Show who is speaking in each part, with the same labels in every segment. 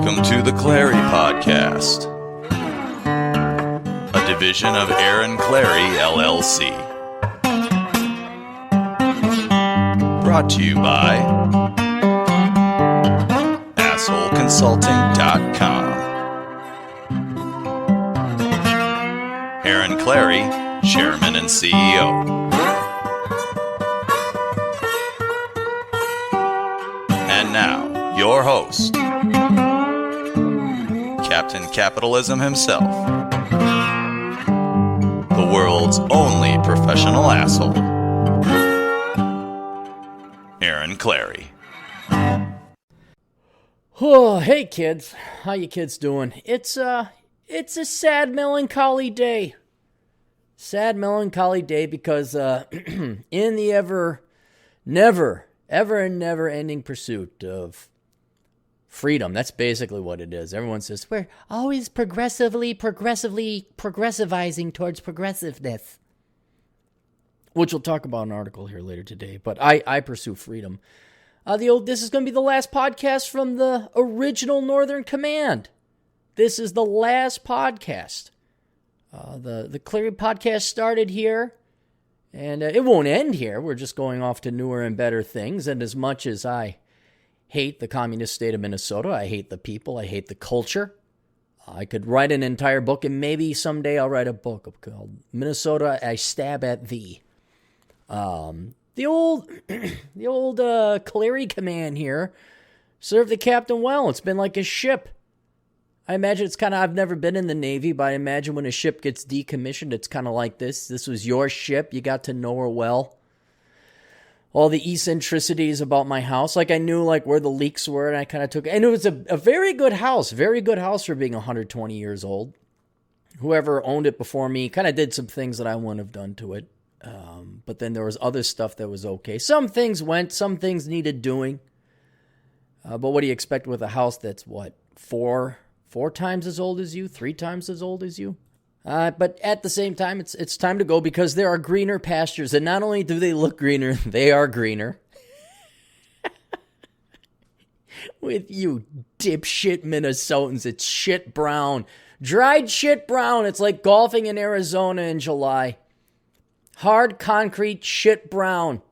Speaker 1: Welcome to the Clarey Podcast, a division of Clary LLC. Brought to you by AssholeConsulting.com. Clary, Chairman and CEO. And now, your host, Captain Capitalism himself, the world's only professional asshole, Clary.
Speaker 2: Oh, hey kids, how you kids doing? It's a sad, melancholy day. Sad, melancholy day because in the never ending pursuit of freedom. That's basically what it is. Everyone says, we're always progressively progressivizing towards progressiveness. Which we'll talk about an article here later today. But I pursue freedom. This is going to be the last podcast from the original Northern Command. This is the last podcast. The Clarey podcast started here, and it won't end here. We're just going off to newer and better things. And as much as I hate the communist state of Minnesota, I hate the people, I hate the culture, I could write an entire book, and maybe someday I'll write a book called Minnesota, I Stab at Thee. The old Clary command here served the captain well. It's been like a ship. I imagine it's kind of, I've never been in the Navy, but I imagine when a ship gets decommissioned, it's kind of like this. This was your ship. You got to know her well. All the eccentricities about my house. Like I knew like where the leaks were, and I kind of took, and it was a very good house for being 120 years old. Whoever owned it before me kind of did some things that I wouldn't have done to it. But then there was other stuff that was okay. Some things went, some things needed doing. But what do you expect with a house that's what, four times as old as you, 3 times as old as you? But at the same time, it's time to go because there are greener pastures. And not only do they look greener, they are greener. With you dipshit Minnesotans, it's shit brown. Dried shit brown. It's like golfing in Arizona in July. Hard concrete shit brown.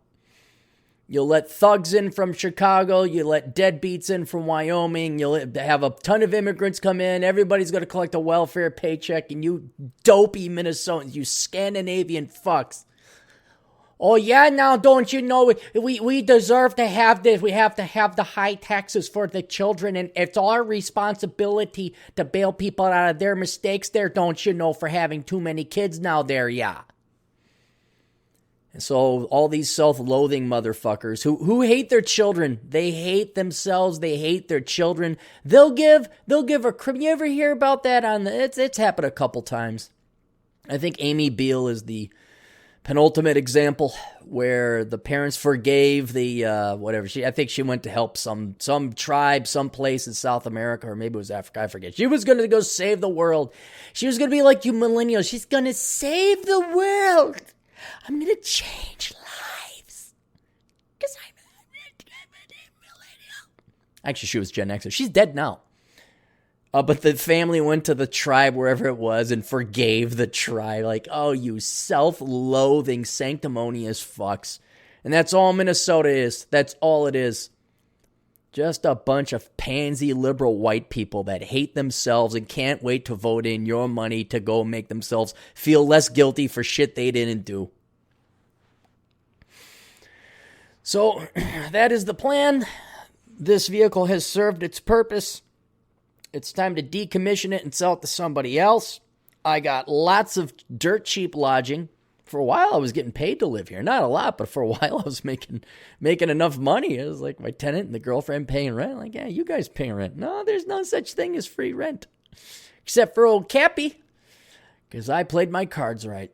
Speaker 2: You'll let thugs in from Chicago. You let deadbeats in from Wyoming. You'll have a ton of immigrants come in. Everybody's going to collect a welfare paycheck. And you dopey Minnesotans, you Scandinavian fucks. Oh, yeah, now don't you know we deserve to have this. We have to have the high taxes for the children. And it's our responsibility to bail people out of their mistakes there, don't you know, for having too many kids now there, yeah. And so all these self-loathing motherfuckers who hate their children, they hate themselves, they hate their children. They'll give a crib. You ever hear about that it's happened a couple times. I think Amy Beale is the penultimate example where the parents forgave the I think she went to help some tribe, some place in South America, or maybe it was Africa, I forget. She was going to go save the world. She was going to be like you millennials. She's going to save the world. I'm going to change lives. Because I'm a millennial. Actually, she was Gen Xer. She's dead now. But the family went to the tribe, wherever it was, and forgave the tribe. Like, oh, you self-loathing, sanctimonious fucks. And that's all Minnesota is. That's all it is. Just a bunch of pansy liberal white people that hate themselves and can't wait to vote in your money to go make themselves feel less guilty for shit they didn't do. So, that is the plan. This vehicle has served its purpose. It's time to decommission it and sell it to somebody else. I got lots of dirt cheap lodging. For a while, I was getting paid to live here. Not a lot, but for a while, I was making enough money. It was like my tenant and the girlfriend paying rent. Like, yeah, you guys paying rent. No, there's no such thing as free rent. Except for old Cappy. Because I played my cards right.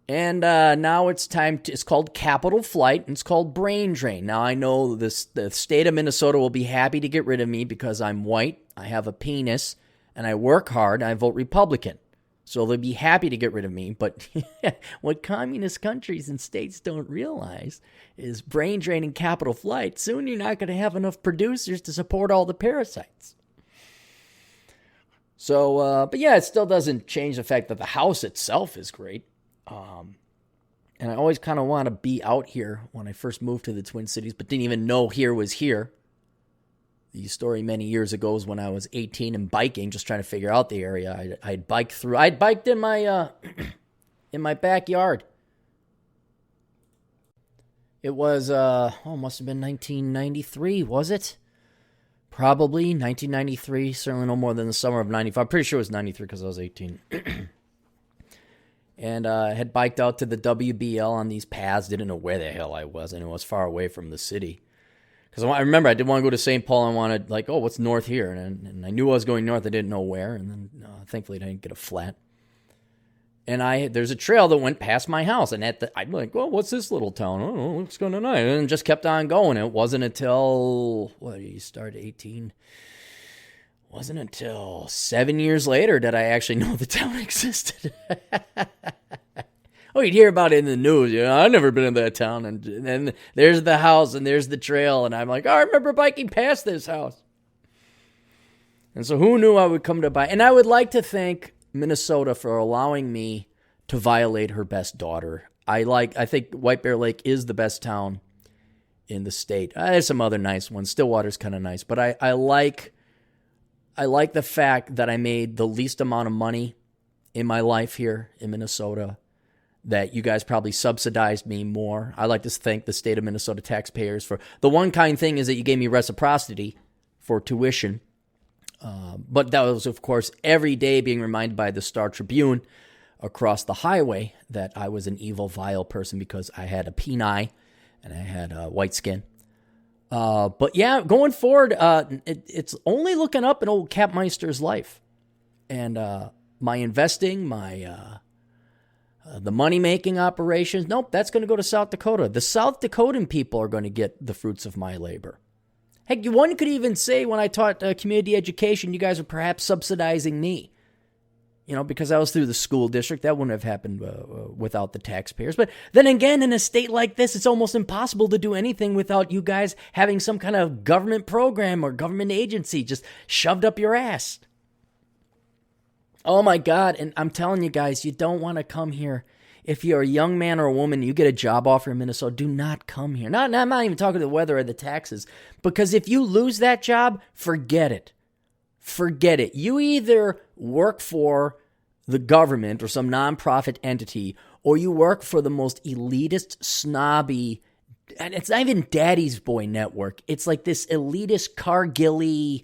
Speaker 2: And now it's it's called Capital Flight, and it's called Brain Drain. Now, I know the state of Minnesota will be happy to get rid of me because I'm white, I have a penis, and I work hard, and I vote Republican. So they'll be happy to get rid of me. But what communist countries and states don't realize is brain drain and capital flight. Soon you're not going to have enough producers to support all the parasites. So, but yeah, it still doesn't change the fact that the house itself is great. And I always kind of want to be out here when I first moved to the Twin Cities, but didn't even know here was here. The story many years ago was when I was 18 and biking, just trying to figure out the area. I'd biked in my in my backyard. It was, must have been 1993, was it? Probably 1993, certainly no more than the summer of 95. I'm pretty sure it was 93 because I was 18. And I had biked out to the WBL on these paths, didn't know where the hell I was, and it was far away from the city. Because I remember I did want to go to St. Paul and wanted, like, oh, what's north here? And I knew I was going north, I didn't know where, and then thankfully I didn't get a flat. And there's a trail that went past my house, and I'm like, well, what's this little town? Oh, looks kind of nice. And just kept on going. It wasn't until, you started 18? Wasn't until 7 years later that I actually know the town existed. Oh, you'd hear about it in the news. I've never been in that town. And then there's the house and there's the trail. And I'm like, I remember biking past this house. And so who knew I would come to buy? And I would like to thank Minnesota for allowing me to violate her best daughter. I think White Bear Lake is the best town in the state. There's some other nice ones. Stillwater's kind of nice. But I like the fact that I made the least amount of money in my life here in Minnesota, that you guys probably subsidized me more. I like to thank the state of Minnesota taxpayers for the one kind thing is that you gave me reciprocity for tuition. But that was, of course, every day being reminded by the Star Tribune across the highway that I was an evil, vile person because I had a peen eye and I had white skin. But yeah, going forward, it's only looking up in old Capmeister's life. And my investing, the money-making operations, nope, that's going to go to South Dakota. The South Dakotan people are going to get the fruits of my labor. Heck, one could even say when I taught community education, you guys are perhaps subsidizing me. Because I was through the school district, that wouldn't have happened without the taxpayers. But then again, in a state like this, it's almost impossible to do anything without you guys having some kind of government program or government agency just shoved up your ass. Oh my God, and I'm telling you guys, you don't want to come here. If you're a young man or a woman, you get a job offer in Minnesota, do not come here. I'm not even talking the weather or the taxes. Because if you lose that job, forget it. Forget it. You either work for the government or some nonprofit entity, or you work for the most elitist, snobby, and it's not even Daddy's Boy network. It's like this elitist Cargill-y,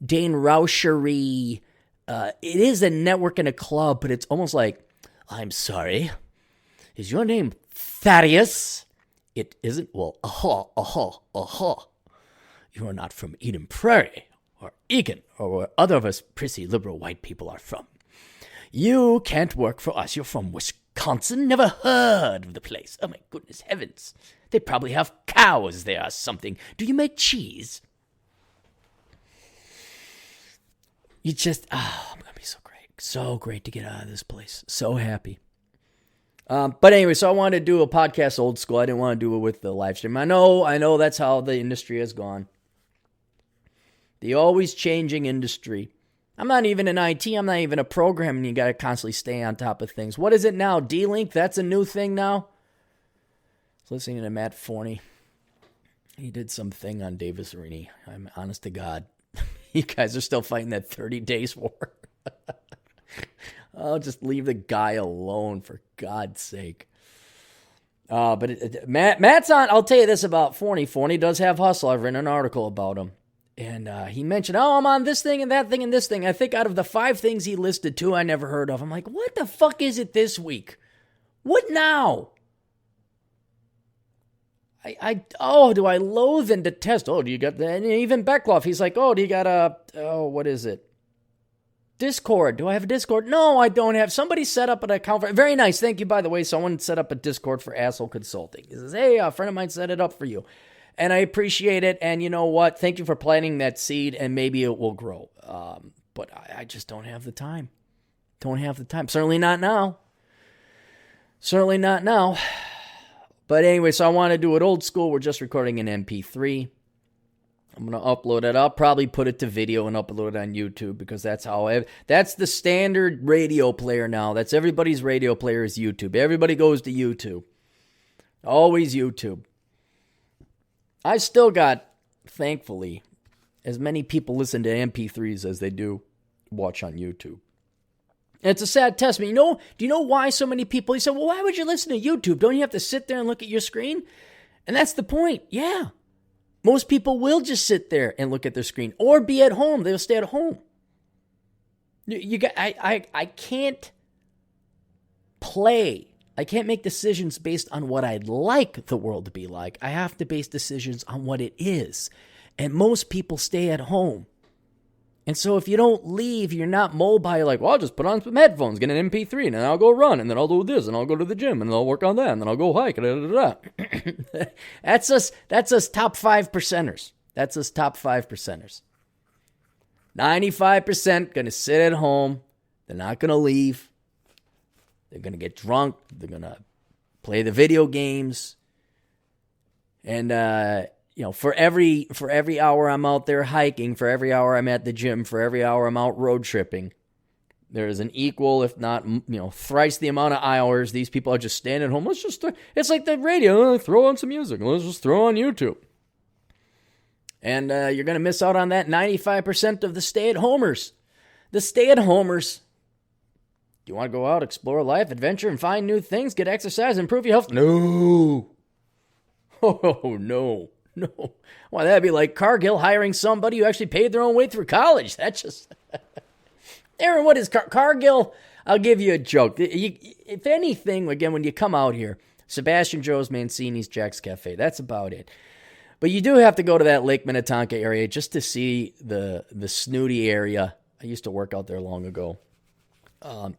Speaker 2: Dane Rauscher-y. It is a network and a club, but it's almost like, I'm sorry, is your name Thaddeus? It isn't? Well, You are not from Eden Prairie or Egan or where other of us prissy liberal white people are from. You can't work for us. You're from Wisconsin? Never heard of the place. Oh my goodness heavens. They probably have cows there or something. Do you make cheese? I'm going to be so great. So great to get out of this place. So happy. But anyway, so I wanted to do a podcast old school. I didn't want to do it with the live stream. I know that's how the industry has gone. The always changing industry. I'm not even in IT. I'm not even a programmer, and you got to constantly stay on top of things. What is it now? D-Link? That's a new thing now? I was listening to Matt Forney. He did some thing on Davis Arini. I'm honest to God. You guys are still fighting that 30 days war. Oh, just leave the guy alone, for God's sake. But Matt's on. I'll tell you this about Forney. Forney does have hustle. I've written an article about him. And he mentioned, I'm on this thing and that thing and this thing. I think out of the 5 things he listed, 2 I never heard of. I'm like, what the fuck is it this week? What now? Do I loathe and detest? Oh, do you got that? And even Beckloff, he's like, do you got what is it? Discord. Do I have a Discord? No, I don't have. Somebody set up an account for, very nice. Thank you, by the way. Someone set up a Discord for Asshole Consulting. He says, hey, a friend of mine set it up for you. And I appreciate it. And you know what? Thank you for planting that seed, and maybe it will grow. But I just don't have the time. Don't have the time. Certainly not now. Certainly not now. But anyway, so I want to do it old school. We're just recording an MP3. I'm going to upload it. I'll probably put it to video and upload it on YouTube because that's that's the standard radio player now. That's everybody's radio player is YouTube. Everybody goes to YouTube. Always YouTube. I still got, thankfully, as many people listen to MP3s as they do watch on YouTube. And it's a sad testament. Do you know why so many people, you say, well, why would you listen to YouTube? Don't you have to sit there and look at your screen? And that's the point. Yeah. Most people will just sit there and look at their screen or be at home. They'll stay at home. I can't play. I can't make decisions based on what I'd like the world to be like. I have to base decisions on what it is. And most people stay at home. And so if you don't leave, you're not mobile. You're like, well, I'll just put on some headphones, get an MP3, and then I'll go run, and then I'll do this, and I'll go to the gym, and then I'll work on that, and then I'll go hike. That's us top 5 percenters. That's us top 5 percenters. 95% going to sit at home. They're not going to leave. They're going to get drunk. They're going to play the video games. And, for every hour I'm out there hiking, for every hour I'm at the gym, for every hour I'm out road tripping, there is an equal, if not, thrice the amount of hours these people are just staying at home. It's like the radio, throw on some music, let's just throw on YouTube. And you're going to miss out on that 95% of the stay-at-homers. The stay-at-homers. Do you want to go out, explore life, adventure, and find new things, get exercise, improve your health? No. Oh, no. No. Well, that'd be like Cargill hiring somebody who actually paid their own way through college. That's just... Aaron, what is Cargill? I'll give you a joke. If anything, again, when you come out here, Sebastian Joe's, Mancini's, Jack's Cafe, that's about it. But you do have to go to that Lake Minnetonka area just to see the snooty area. I used to work out there long ago.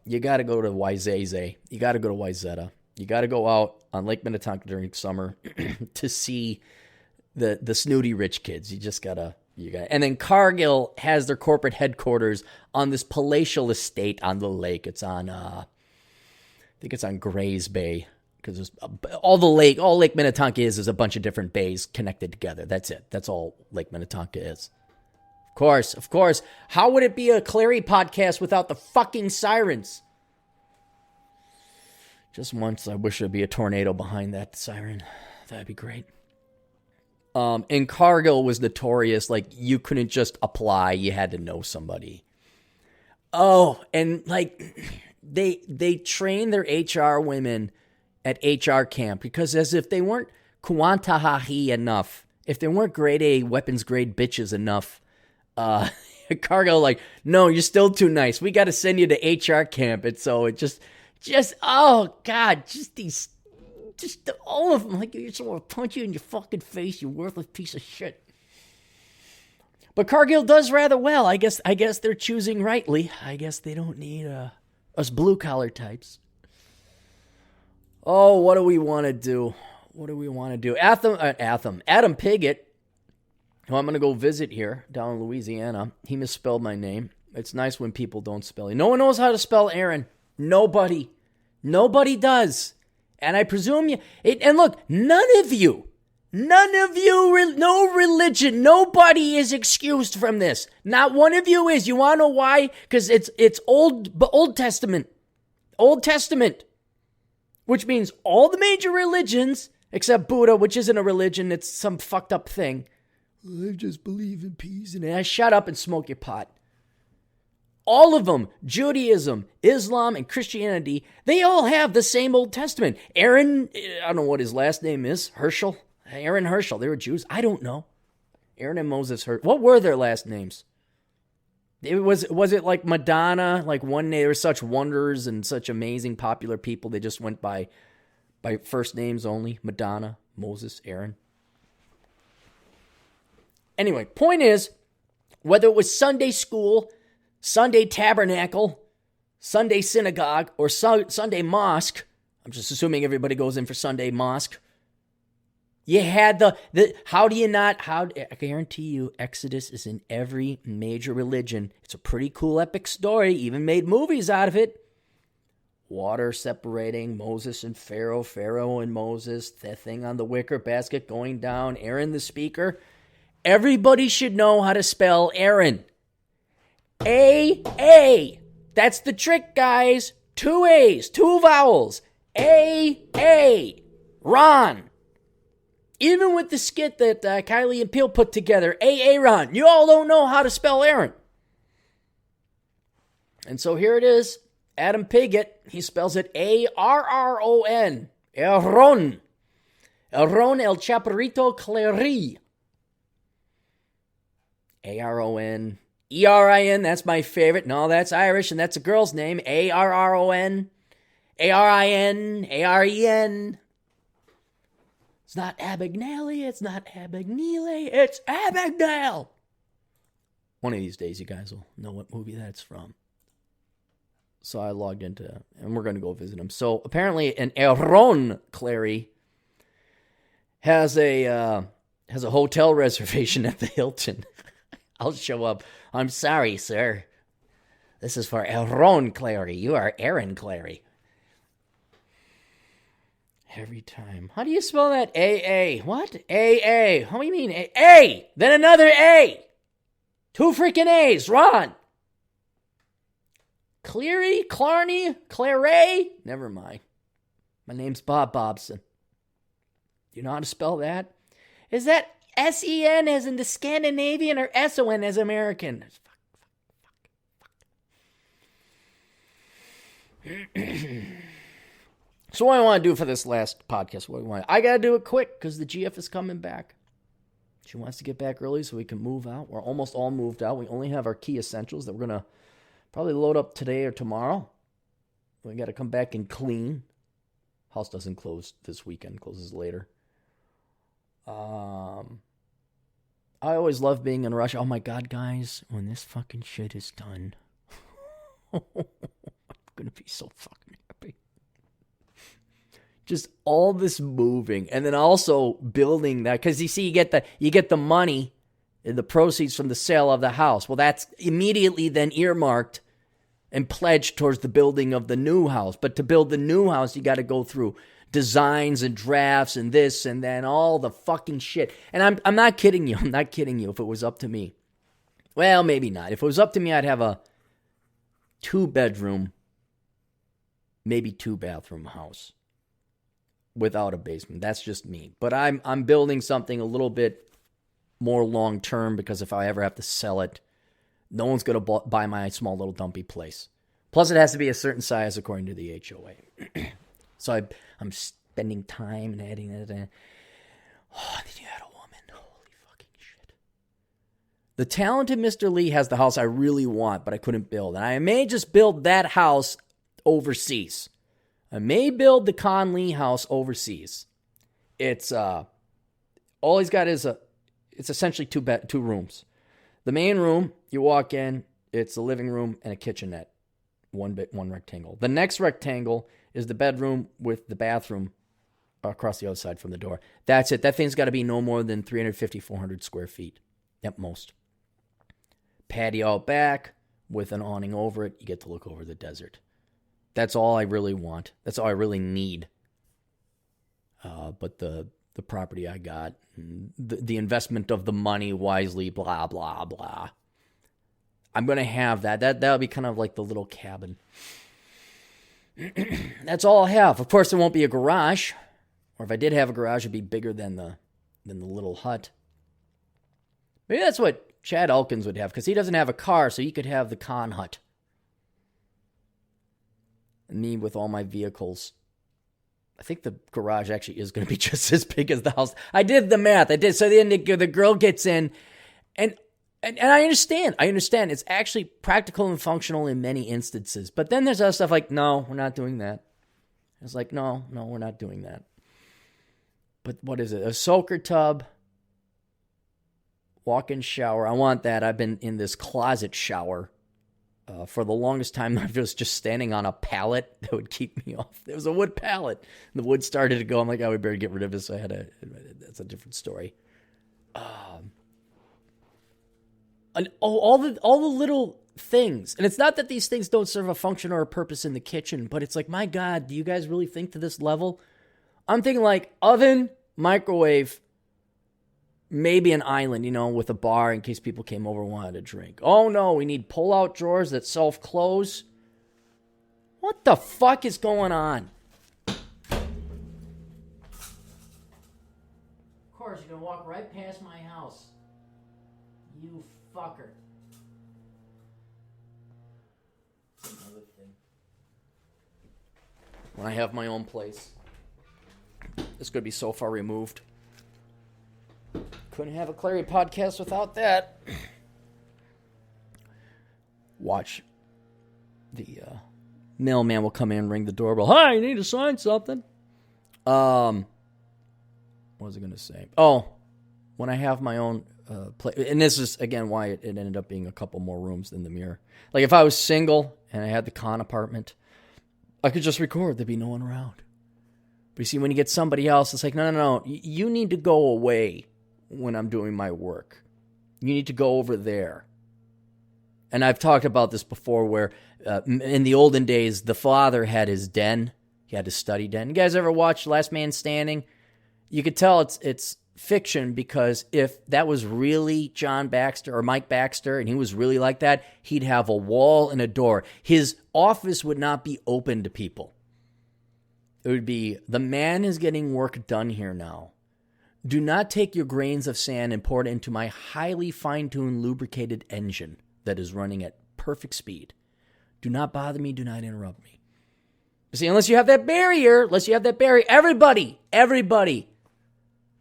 Speaker 2: You got to go to Wayzata. You got to go to Wayzata. You got to go out on Lake Minnetonka during summer to see the snooty rich kids. You gotta. And then Cargill has their corporate headquarters on this palatial estate on the lake. It's on, I think it's on Grays Bay, because all Lake Minnetonka is a bunch of different bays connected together. That's it. That's all Lake Minnetonka is. Of course. How would it be a Clarey podcast without the fucking sirens? Just once, I wish there'd be a tornado behind that siren. That'd be great. And Cargill was notorious, like, you couldn't just apply, you had to know somebody. Oh, and, like, they train their HR women at HR camp, because as if they weren't Kuantahahi enough, if they weren't grade A, weapons grade bitches enough, Cargill, like, no, you're still too nice. We got to send you to HR camp. And so it just, oh, God, all of them, like, you just want to punch you in your fucking face, you worthless piece of shit. But Cargill does rather well. I guess they're choosing rightly. I guess they don't need us blue-collar types. Oh, what do we want to do? Adam Piggott, who I'm going to go visit here down in Louisiana, he misspelled my name. It's nice when people don't spell it. No one knows how to spell Aaron. Nobody does. And I presume and look, none of you, no religion, nobody is excused from this. Not one of you is. You want to know why? Because it's Old Testament, which means all the major religions, except Buddha, which isn't a religion, it's some fucked up thing. I just believe in peace. And shut up and smoke your pot. All of them, Judaism, Islam, and Christianity, they all have the same Old Testament. Aaron, I don't know what his last name is, Aaron Herschel, they were Jews. I don't know. Aaron and Moses Herschel. What were their last names? Was it like Madonna? Like one day, they were such wonders and such amazing popular people, they just went by first names only. Madonna, Moses, Aaron. Anyway, point is, whether it was Sunday school, Sunday tabernacle, Sunday synagogue, or Sunday mosque, I'm just assuming everybody goes in for Sunday mosque, you had I guarantee you, Exodus is in every major religion. It's a pretty cool epic story, even made movies out of it. Water separating Moses and Pharaoh and Moses, the thing on the wicker basket going down, Aaron the speaker. Everybody should know how to spell Aaron. A. That's the trick, guys. 2 A's, 2 vowels. A. Ron. Even with the skit that Kylie and Peele put together, Aaron, you all don't know how to spell Aaron. And so here it is. Adam Piggott, he spells it Arron. Aaron. Aaron El Chaparrito Clarey. Aron. Erin, that's my favorite. No, that's Irish, and that's a girl's name. Arron. Aren. It's not Abagnale, it's not Abagnale, it's Abagnale. One of these days, you guys will know what movie that's from. So I logged into, and we're going to go visit him. So apparently, an Aaron Clarey has a hotel reservation at the Hilton. I'll show up. I'm sorry, sir. This is for Aaron Clarey. You are Aaron Clarey. Every time. How do you spell that? A. What? A. How do you mean A? A! Then another A! 2 freaking A's. Ron! Clarey? Clarey? Never mind. My name's Bob Bobson. You know how to spell that? Is that S-E-N as in the Scandinavian or S-O-N as American? So what I want to do for this last podcast, I got to do it quick because the GF is coming back. She wants to get back early so we can move out. We're almost all moved out. We only have our key essentials that we're going to probably load up today or tomorrow. We got to come back and clean. House doesn't close this weekend, closes later. I always love being in a rush. Oh my God, guys, when this fucking shit is done, I'm going to be so fucking happy. Just all this moving and then also building that. Because you see, you get the money, the proceeds from the sale of the house. Well, that's immediately then earmarked and pledged towards the building of the new house. But to build the new house, you got to go through designs and drafts and this and then all the fucking shit. And I'm not kidding you. I'm not kidding you. If it was up to me, well, maybe not. If it was up to me, I'd have a 2-bedroom, maybe 2-bathroom house without a basement. That's just me. But I'm building something a little bit more long term because if I ever have to sell it, no one's going to buy my small little dumpy place. Plus, it has to be a certain size according to the HOA. So I'm spending time and adding it in. Oh, and then you had a woman. Holy fucking shit. The talented Mr. Lee has the house I really want, but I couldn't build. And I may just build that house overseas. I may build the Con Lee house overseas. It's all he's got is it's essentially two rooms. The main room, you walk in, it's a living room and a kitchenette. One rectangle. The next rectangle is the bedroom with the bathroom across the other side from the door. That's it. That thing's got to be no more than 350, 400 square feet at most. Patio out back with an awning over it. You get to look over the desert. That's all I really want. That's all I really need. But the property I got, the investment of the money wisely, blah, blah, blah. I'm going to have that. That'll be kind of like the little cabin. That's all I have. Of course, there won't be a garage. Or if I did have a garage, it'd be bigger than the little hut. Maybe that's what Chad Elkins would have, because he doesn't have a car, so he could have the con hut. And me with all my vehicles. I think the garage actually is going to be just as big as the house. I did the math. So then the girl gets in, and I understand. It's actually practical and functional in many instances. But then there's other stuff like, no, we're not doing that. It's like, no, we're not doing that. But what is it? A soaker tub, walk-in shower. I want that. I've been in this closet shower for the longest time. I was just standing on a pallet that would keep me off. It was a wood pallet. The wood started to go. I'm like, we better get rid of it. So that's a different story. And all the little things. And it's not that these things don't serve a function or a purpose in the kitchen, but it's like, my God, do you guys really think to this level? I'm thinking like oven, microwave, maybe an island, with a bar in case people came over and wanted a drink. Oh no, we need pull-out drawers that self-close. What the fuck is going on? Of course, you're going to walk right past my house. You fucker. That's another thing. When I have my own place, it's going to be so far removed. Couldn't have a Clarey podcast without that. Watch. The mailman will come in, ring the doorbell. Hi, you need to sign something. What was I going to say? Oh, when I have my own place, and this is, again, why it ended up being a couple more rooms than the mirror. Like, if I was single and I had the con apartment, I could just record. There'd be no one around. But you see, when you get somebody else, it's like, no. You need to go away when I'm doing my work. You need to go over there. And I've talked about this before where in the olden days, the father had his den. He had his study den. You guys ever watch Last Man Standing? You could tell it's fiction because if that was really John Baxter or Mike Baxter and he was really like that, he'd have a wall and a door. His office would not be open to people. It would be, the man is getting work done here now. Do not take your grains of sand and pour it into my highly fine-tuned, lubricated engine that is running at perfect speed. Do not bother me. Do not interrupt me. You see, unless you have that barrier, everybody,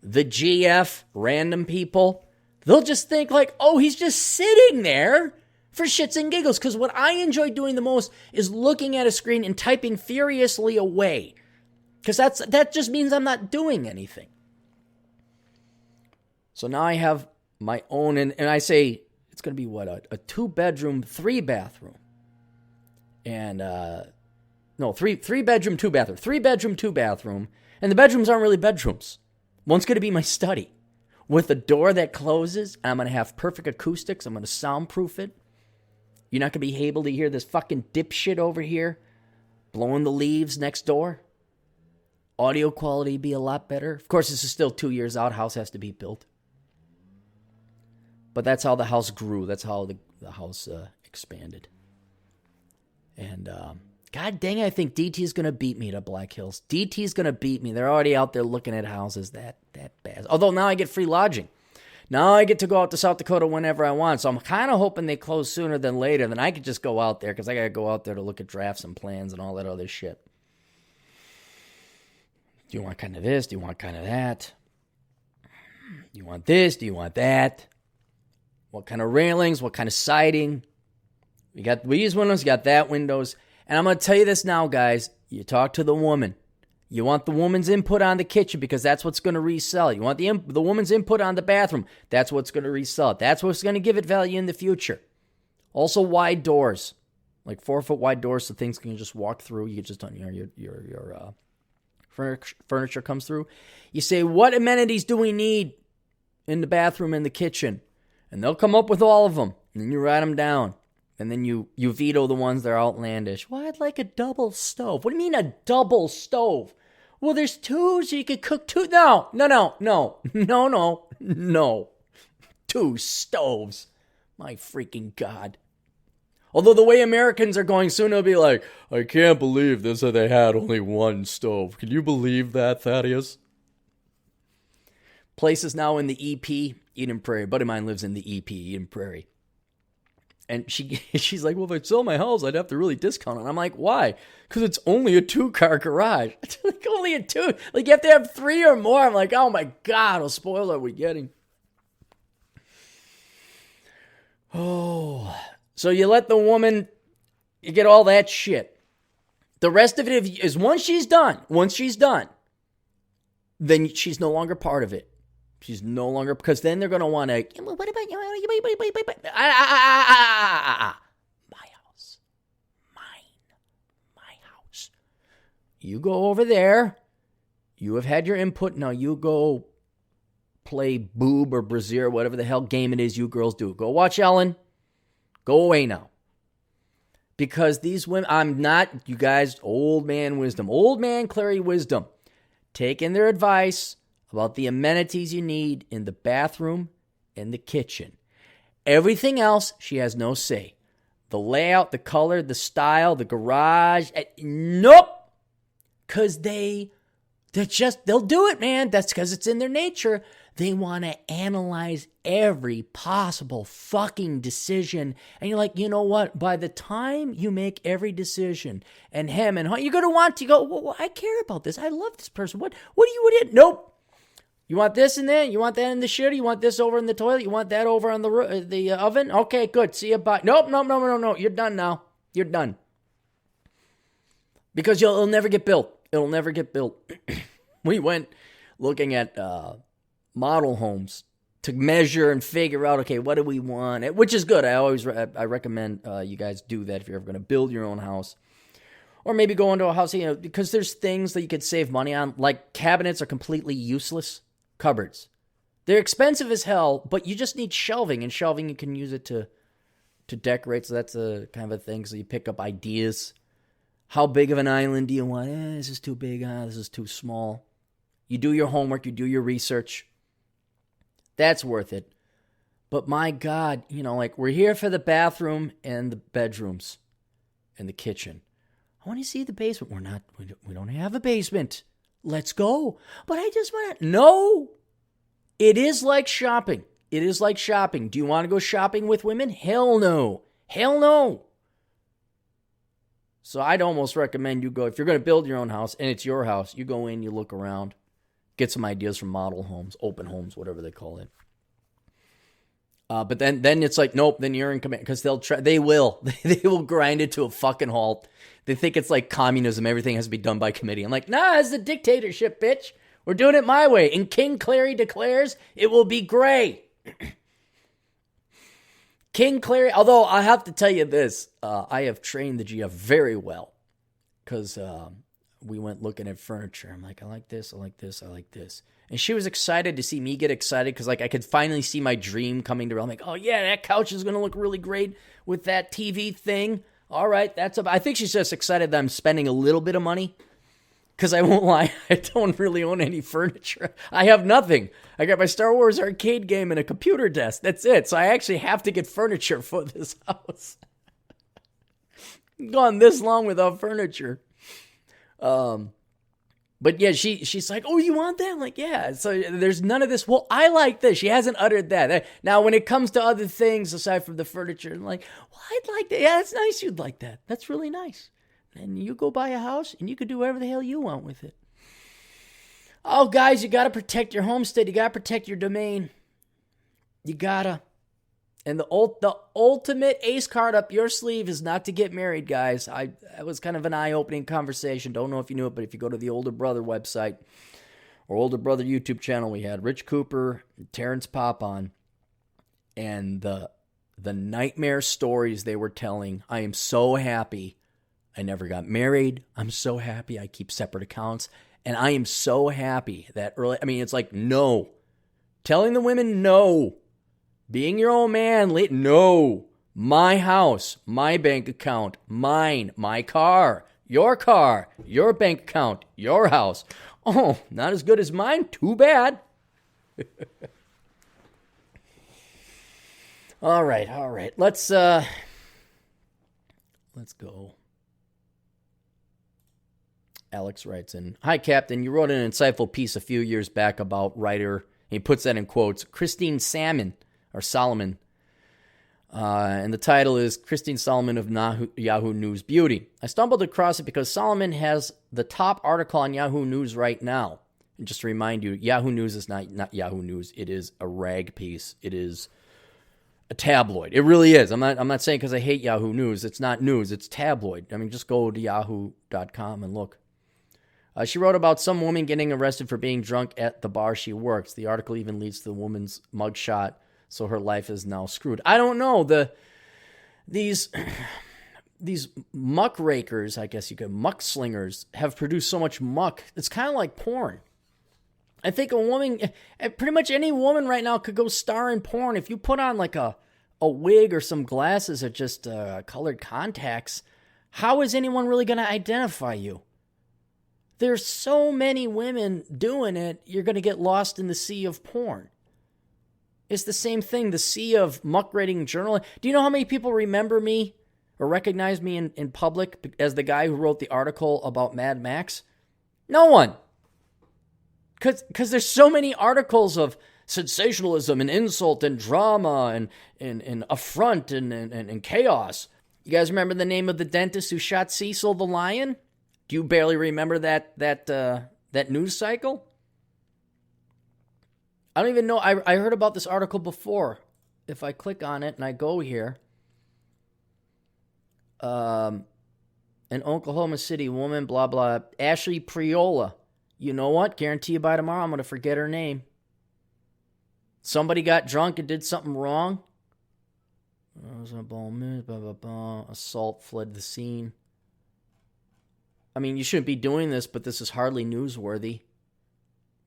Speaker 2: the GF, random people, they'll just think like, oh, he's just sitting there for shits and giggles. Because what I enjoy doing the most is looking at a screen and typing furiously away. Because that just means I'm not doing anything. So now I have my own, and I say it's going to be what, a 2-bedroom, 3-bathroom. And, no, 3-bedroom, 2-bathroom. 3-bedroom, 2-bathroom. And the bedrooms aren't really bedrooms. One's going to be my study with a door that closes. And I'm going to have perfect acoustics. I'm going to soundproof it. You're not going to be able to hear this fucking dipshit over here blowing the leaves next door. Audio quality be a lot better. Of course, this is still 2 years out. House has to be built. But that's how the house grew. That's how the house expanded. And God dang it, I think DT's going to beat me to Black Hills. DT's going to beat me. They're already out there looking at houses that bad. Although now I get free lodging. Now I get to go out to South Dakota whenever I want. So I'm kind of hoping they close sooner than later. Then I could just go out there because I got to go out there to look at drafts and plans and all that other shit. Do you want kind of this? Do you want kind of that? Do you want this? Do you want that? What kind of railings? What kind of siding? We got these windows, you got that windows. And I'm going to tell you this now, guys. You talk to the woman. You want the woman's input on the kitchen because that's what's going to resell it. You want the woman's input on the bathroom. That's what's going to resell it. That's what's going to give it value in the future. Also, wide doors. Like 4-foot wide doors so things can just walk through. You can just, your furniture comes through. You say, what amenities do we need in the bathroom and the kitchen? And they'll come up with all of them. And then you write them down. And then you veto the ones that are outlandish. Well, I'd like a double stove. What do you mean a double stove? Well, there's two, so you could cook two. No. 2 stoves. My freaking God. Although the way Americans are going soon, they'll be like, I can't believe this, that they had only 1 stove. Can you believe that, Thaddeus? Places now in the EP, Eden Prairie. A buddy of mine lives in the EP, Eden Prairie. And she's like, well, if I sell my house, I'd have to really discount it. I'm like, why? Because it's only a 2-car garage. It's like only a 2. Like, you have to have 3 or more. I'm like, oh, my God, what spoiler are we getting? Oh. So you let the woman, you get all that shit. The rest of it is once she's done, then she's no longer part of it. She's no longer, because then they're going to want to, what about my house, my house. You go over there. You have had your input. Now you go play boob or brazier, whatever the hell game it is you girls do. Go watch Ellen. Go away now. Because these women, I'm not, you guys, old man wisdom, old man Clary wisdom. Taking their advice. about the amenities you need in the bathroom and the kitchen. Everything else, she has no say. The layout, the color, the style, the garage. Nope. Because they'll do it, man. That's because it's in their nature. They want to analyze every possible fucking decision. And you're like, you know what? By the time you make every decision and hem and haw, you're going to want to go, well, I care about this. I love this person. What do you want? Nope. You want this in there? You want that in the shitter? You want this over in the toilet? You want that over on the oven? Okay, good. See you. Bye. Nope. You're done now. You're done. Because it'll never get built. It'll never get built. We went looking at model homes to measure and figure out, okay, what do we want? Which is good. I recommend you guys do that if you're ever going to build your own house. Or maybe go into a house, because there's things that you could save money on. Like cabinets are completely useless. Cupboards. They're expensive as hell, but you just need shelving. And shelving, you can use it to decorate. So that's a kind of a thing. So you pick up ideas. How big of an island do you want? This is too big. This is too small. You do your homework. You do your research. That's worth it. But my God, we're here for the bathroom and the bedrooms and the kitchen. I want to see the basement. We don't have a basement. Let's go. But I just want to... No. It is like shopping. It is like shopping. Do you want to go shopping with women? Hell no. Hell no. So I'd almost recommend you go, if you're going to build your own house, and it's your house, you go in, you look around, get some ideas from model homes, open homes, whatever they call it. But then it's like, nope, then you're in command, because they will grind it to a fucking halt. They think it's like communism. Everything has to be done by committee. I'm like, nah, it's a dictatorship, bitch. We're doing it my way. And King Clarey declares it will be gray. King Clarey, although I have to tell you this, I have trained the GF very well, because we went looking at furniture. I'm like, I like this, I like this, I like this. And she was excited to see me get excited, because I could finally see my dream coming to real. I'm like, oh yeah, that couch is going to look really great with that TV thing. All right, I think she's just excited that I'm spending a little bit of money, because I won't lie, I don't really own any furniture. I have nothing. I got my Star Wars arcade game and a computer desk. That's it. So I actually have to get furniture for this house. Gone this long without furniture. But yeah, she's like, oh, you want that? I'm like, yeah. So there's none of this. Well, I like this. She hasn't uttered that. Now, when it comes to other things aside from the furniture, I'm like, well, I'd like that. Yeah, that's nice. You'd like that. That's really nice. And you go buy a house and you could do whatever the hell you want with it. Oh, guys, you got to protect your homestead. You got to protect your domain. You got to. And the ultimate ace card up your sleeve is not to get married, guys. That was kind of an eye-opening conversation. Don't know if you knew it, but if you go to the Older Brother website or Older Brother YouTube channel, we had Rich Cooper, Terrence Popp on, and the nightmare stories they were telling. I am so happy I never got married. I'm so happy I keep separate accounts. And I am so happy that it's like, no. Telling the women no. Being your own man, no. My house, my bank account, mine, my car, your bank account, your house. Oh, not as good as mine? Too bad. All right. Let's go. Alex writes in, hi, Captain. You wrote an insightful piece a few years back about writer, he puts that in quotes, Christine Solomon. And the title is Christine Solomon of Yahoo News Beauty. I stumbled across it because Solomon has the top article on Yahoo News right now. And just to remind you, Yahoo News is not Yahoo News. It is a rag piece. It is a tabloid. It really is. I'm not saying because I hate Yahoo News. It's not news. It's tabloid. I mean, just go to yahoo.com and look. She wrote about some woman getting arrested for being drunk at the bar she works. The article even leads to the woman's mugshot, so her life is now screwed. I don't know. These muckrakers, I guess you could, muck slingers, have produced so much muck. It's kind of like porn. I think a woman, pretty much any woman right now could go star in porn. If you put on like a wig or some glasses or just colored contacts, how is anyone really going to identify you? There's so many women doing it, you're going to get lost in the sea of porn. It's the same thing, the sea of muckraking journalism. Do you know how many people remember me or recognize me in public as the guy who wrote the article about Mad Max? No one. Because there's so many articles of sensationalism and insult and drama and affront and chaos. You guys remember the name of the dentist who shot Cecil the lion? Do you barely remember that news cycle? I don't even know. I heard about this article before. If I click on it and I go here, an Oklahoma City woman, blah, blah, Ashley Priola. You know what? Guarantee you by tomorrow I'm going to forget her name. Somebody got drunk and did something wrong. Assault fled the scene. I mean, you shouldn't be doing this, but this is hardly newsworthy.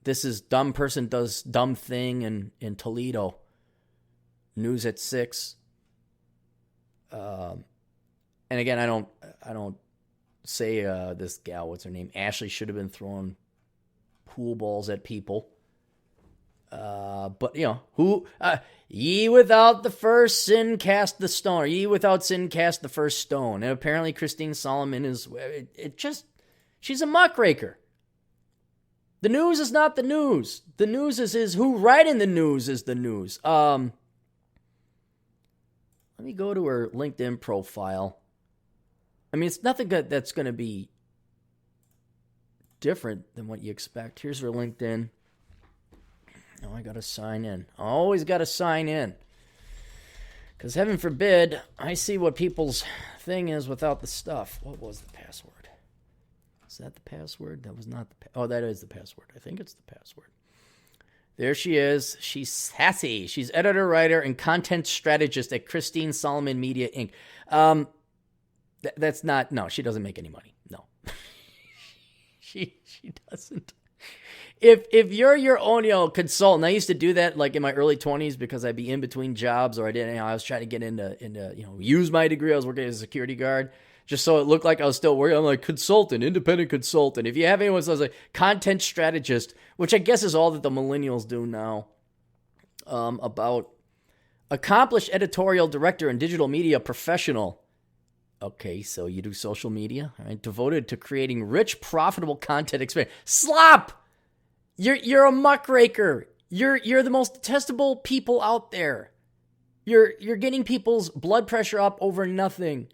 Speaker 2: This is dumb person does dumb thing in Toledo. News at 6. And again, I don't say this gal, what's her name? Ashley should have been throwing pool balls at people. But, who, ye without the first sin cast the stone, or ye without sin cast the first stone. And apparently Christine Solomon is, she's a muckraker. The news is not the news. The news is who writing the news is the news. Let me go to her LinkedIn profile. I mean, it's nothing that's going to be different than what you expect. Here's her LinkedIn. Oh, I got to sign in. I always got to sign in. Because heaven forbid, I see what people's thing is without the stuff. What was the password? Is that the password? That was not the Oh, that is the password. I think it's the password. There she is. She's sassy. She's editor, writer, and content strategist at Christine Solomon Media, Inc. That's not... No, she doesn't make any money. No. She doesn't. If you're your own consultant, I used to do that like in my early 20s because I'd be in between jobs, or I was trying to get into use my degree. I was working as a security guard just so it looked like I was still working. I'm like consultant, independent consultant. If you have anyone who's like content strategist, which I guess is all that the millennials do now, about accomplished editorial director and digital media professional. Okay, so you do social media, all right, devoted to creating rich, profitable content experience. Slop! You're a muckraker. You're the most detestable people out there. You're getting people's blood pressure up over nothing.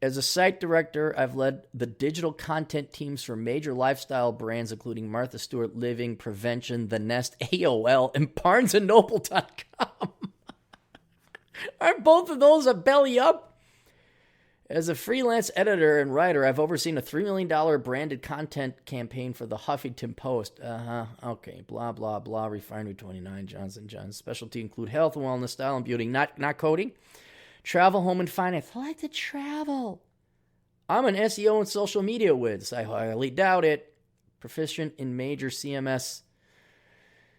Speaker 2: As a site director, I've led the digital content teams for major lifestyle brands, including Martha Stewart Living, Prevention, The Nest, AOL, and BarnesandNoble.com. Aren't both of those a belly up? As a freelance editor and writer, I've overseen a $3 million branded content campaign for the Huffington Post. Okay. Blah, blah, blah. Refinery 29, Johnson & Johnson. Specialty include health, wellness, style, and beauty. Not coding. Travel, home, and finance. I like to travel. I'm an SEO and social media whiz. I highly doubt it. Proficient in major CMS,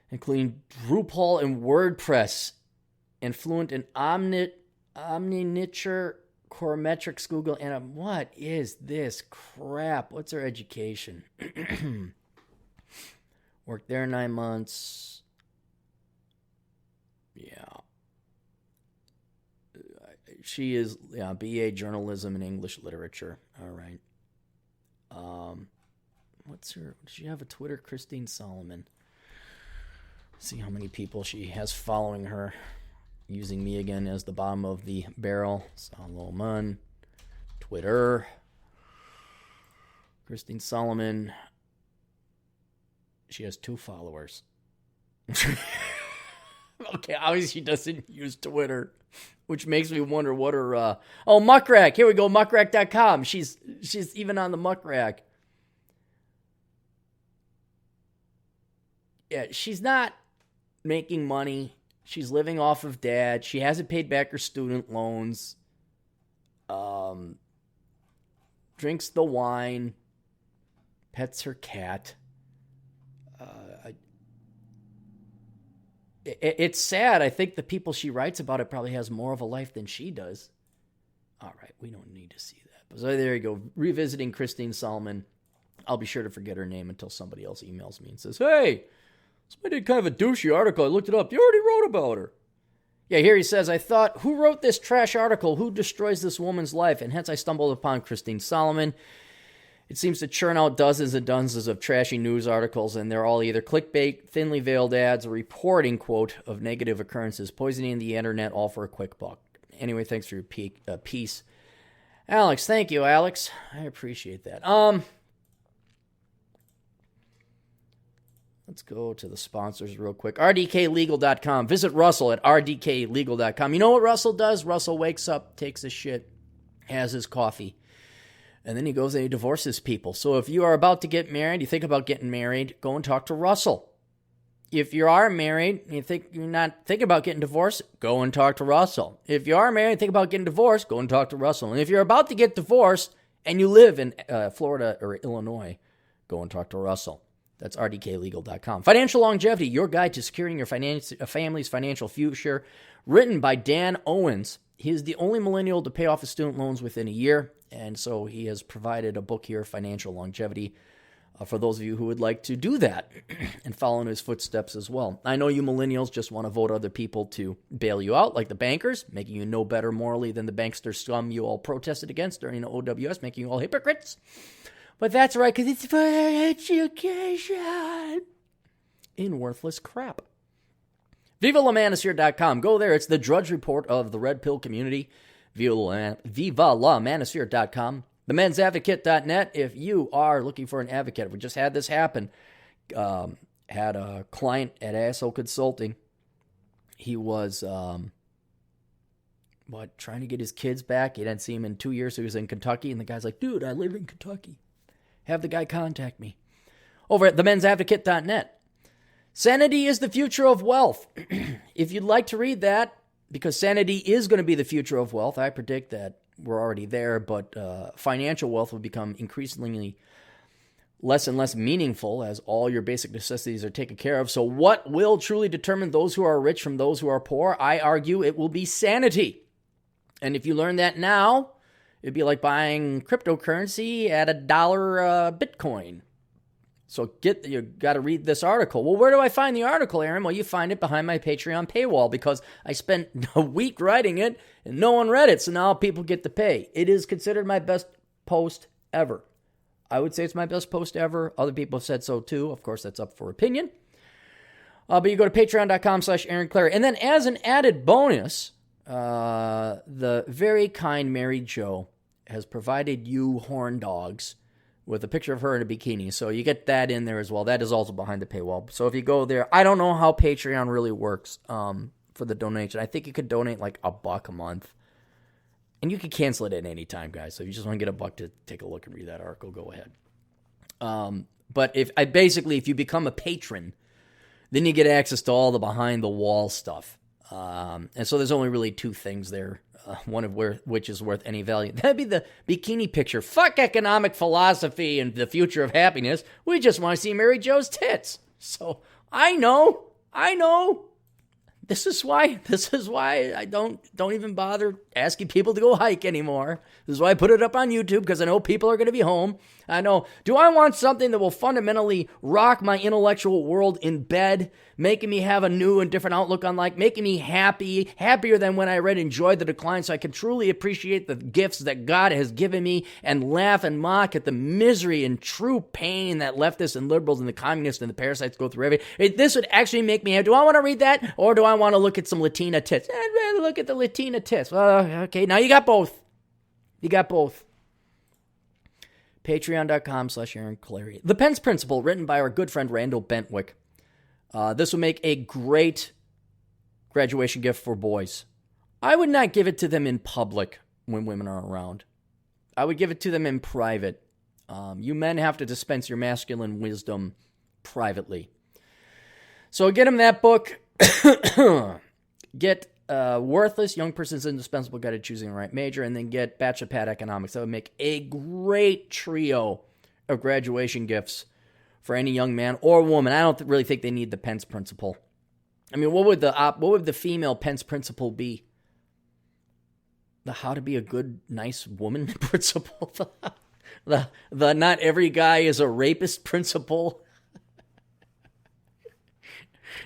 Speaker 2: including Drupal and WordPress. And fluent in Omniture, Coremetrics, Google, and what is this crap? What's her education? Worked there 9 months. Yeah. She is BA journalism and English literature. All right. What's her? Does she have a Twitter? Christine Solomon. See how many people she has following her. Using me again as the bottom of the barrel. Solomon. Twitter. Christine Solomon. She has 2 followers. Okay, obviously she doesn't use Twitter, which makes me wonder what her... Muckrack. Here we go, muckrack.com. She's even on the Muckrack. Yeah, she's not making money. She's living off of dad. She hasn't paid back her student loans. Drinks the wine. Pets her cat. It's sad. I think the people she writes about it probably has more of a life than she does. All right, we don't need to see that. But so there you go. Revisiting Christine Solomon. I'll be sure to forget her name until somebody else emails me and says, hey, somebody did kind of a douchey article. I looked it up. You already wrote about her. Yeah, here he says, I thought, who wrote this trash article? Who destroys this woman's life? And hence I stumbled upon Christine Solomon. It seems to churn out dozens and dozens of trashy news articles, and they're all either clickbait, thinly veiled ads, or reporting, quote, of negative occurrences, poisoning the internet, all for a quick buck. Anyway, thanks for your piece. Alex, thank you, Alex. I appreciate that. Let's go to the sponsors real quick. rdklegal.com. Visit Russell at rdklegal.com. You know what Russell does? Russell wakes up, takes a shit, has his coffee, and then he goes and he divorces people. So if you are about to get married, you think about getting married, go and talk to Russell. If you are married and you're not thinking about getting divorced, go and talk to Russell. If you are married and think about getting divorced, go and talk to Russell. And if you're about to get divorced and you live in Florida or Illinois, go and talk to Russell. That's rdklegal.com. Financial Longevity, your guide to securing your family's financial future. Written by Dan Owens. He is the only millennial to pay off his student loans within a year. And so he has provided a book here, Financial Longevity, for those of you who would like to do that and follow in his footsteps as well. I know you millennials just want to vote other people to bail you out, like the bankers, making you no better morally than the bankster scum you all protested against during the OWS, making you all hypocrites. But that's right, because it's for education in worthless crap. VivaLaManosphere.com. Go there. It's the Drudge Report of the Red Pill community. VivaLaManosphere.com. TheMen'sAdvocate.net. If you are looking for an advocate, we just had this happen. Had a client at Asshole Consulting. He was trying to get his kids back. He didn't see him in 2 years, so he was in Kentucky. And the guy's like, dude, I live in Kentucky. Have the guy contact me. Over at TheMen'sAdvocate.net. Sanity is the future of wealth. If you'd like to read that, because sanity is going to be the future of wealth, I predict that we're already there, but financial wealth will become increasingly less and less meaningful as all your basic necessities are taken care of. So what will truly determine those who are rich from those who are poor? I argue it will be sanity. And if you learn that now, it'd be like buying cryptocurrency at $1 Bitcoin. So you got to read this article. Well, where do I find the article, Aaron? Well, you find it behind my Patreon paywall because I spent a week writing it and no one read it. So now people get to pay. It is considered my best post ever. I would say it's my best post ever. Other people have said so too. Of course, that's up for opinion. But you go to patreon.com/Aaron Clarey. And then as an added bonus, the very kind Mary Jo has provided you horn dogs with a picture of her in a bikini. So you get that in there as well. That is also behind the paywall. So if you go there, I don't know how Patreon really works for the donation. I think you could donate like $1 a month. And you can cancel it at any time, guys. So if you just want to get $1 to take a look and read that article, go ahead. But if you become a patron, then you get access to all the behind the wall stuff. And so there's only really two things there. One of which is worth any value. That'd be the bikini picture. Fuck economic philosophy and the future of happiness. We just want to see Mary Jo's tits. So I know. This is why I don't even bother asking people to go hike anymore. This is why I put it up on YouTube, because I know people are going to be home. I know. Do I want something that will fundamentally rock my intellectual world in bed, making me have a new and different outlook on life, making me happier than when I read Enjoy the Decline, so I can truly appreciate the gifts that God has given me and laugh and mock at the misery and true pain that leftists and liberals and the communists and the parasites go through this would actually make me happy. Do I want to read that, or do I want to look at some Latina tits? I'd rather look at the Latina tits. Well, okay, now you got both. Patreon.com/Aaron Clarey. The Pence Principle, written by our good friend Randall Bentwick. This will make a great graduation gift for boys. I would not give it to them in public when women are around. I would give it to them in private. You men have to dispense your masculine wisdom privately. So get them that book. Get Worthless Young Person's Indispensable Guide to Choosing the Right Major, and then get Bachelor Pad Economics. That would make a great trio of graduation gifts for any young man or woman. I don't really think they need the Pence Principle. I mean, what would the female Pence Principle be? The How to Be a Good, Nice Woman Principle? The not every guy is a rapist principle.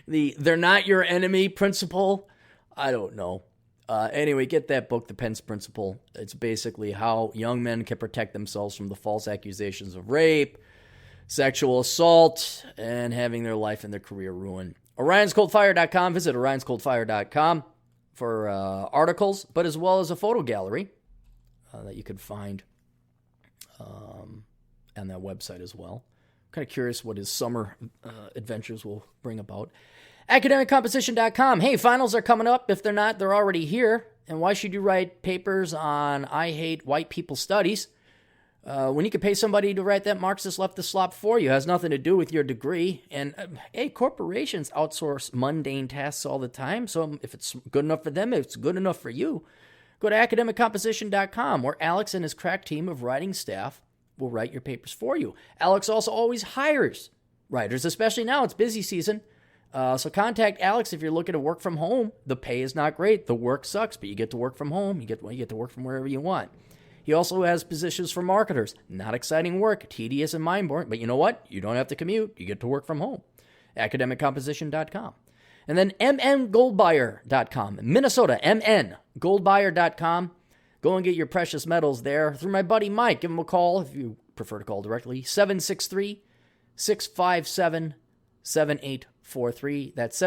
Speaker 2: They're not your enemy principle. I don't know. Anyway, get that book, The Pence Principle. It's basically how young men can protect themselves from the false accusations of rape, sexual assault, and having their life and their career ruined. OrionsColdFire.com. Visit OrionsColdFire.com for articles, but as well as a photo gallery that you can find on that website as well. I'm kind of curious what his summer adventures will bring about. AcademicComposition.com. Hey, finals are coming up. If they're not, they're already here. And why should you write papers on I hate white people studies when you could pay somebody to write that Marxist leftist slop for you? It has nothing to do with your degree. And hey, corporations outsource mundane tasks all the time. So if it's good enough for them, it's good enough for you. Go to AcademicComposition.com, where Alex and his crack team of writing staff will write your papers for you. Alex also always hires writers, especially now. It's busy season. So contact Alex if you're looking to work from home. The pay is not great. The work sucks, but you get to work from home. You get to work from wherever you want. He also has positions for marketers. Not exciting work, tedious and mind-boring, but you know what? You don't have to commute. You get to work from home. AcademicComposition.com. And then mngoldbuyer.com. Minnesota, mngoldbuyer.com. Go and get your precious metals there through my buddy Mike. Give him a call if you prefer to call directly. 763-657-7843. That's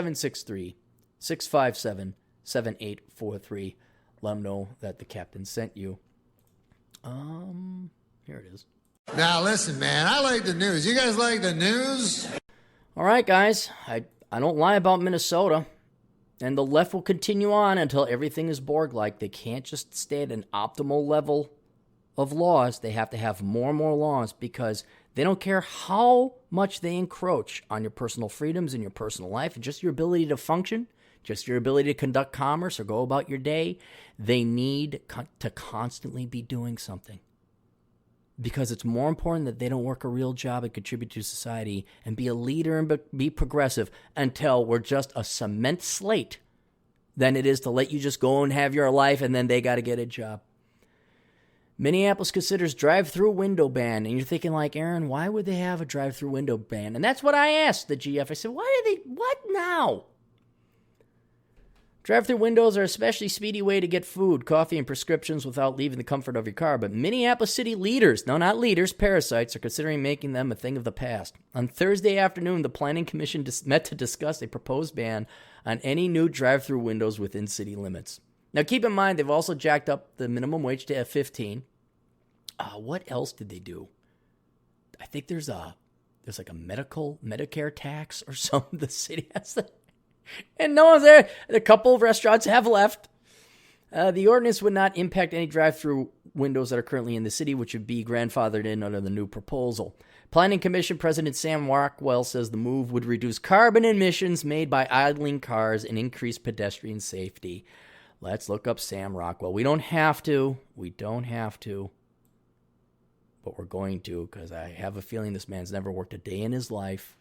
Speaker 2: 763-657-7843. Let him know that the captain sent you. Here it is.
Speaker 3: Now listen, man, I like the news. You guys like the news?
Speaker 2: All right, guys. I don't lie about Minnesota. And the left will continue on until everything is Borg-like. They can't just stay at an optimal level of laws. They have to have more and more laws because they don't care how much they encroach on your personal freedoms and your personal life and just your ability to function, just your ability to conduct commerce or go about your day. They need to constantly be doing something because it's more important that they don't work a real job and contribute to society and be a leader and be progressive until we're just a cement slate than it is to let you just go and have your life and then they got to get a job. Minneapolis considers drive-through window ban. And you're thinking like, Aaron, why would they have a drive-through window ban? And that's what I asked the GF. I said, what now? Drive-through windows are a especially speedy way to get food, coffee, and prescriptions without leaving the comfort of your car. But Minneapolis city leaders, no, not leaders, parasites, are considering making them a thing of the past. On Thursday afternoon, the Planning Commission met to discuss a proposed ban on any new drive-through windows within city limits. Now, keep in mind, they've also jacked up the minimum wage to $15. What else did they do? I think there's like a Medicare tax or something the city has that. And no one's there. A couple of restaurants have left. The ordinance would not impact any drive-through windows that are currently in the city, which would be grandfathered in under the new proposal. Planning Commission President Sam Rockwell says the move would reduce carbon emissions made by idling cars and increase pedestrian safety. Let's look up Sam Rockwell. We don't have to. But we're going to because I have a feeling this man's never worked a day in his life.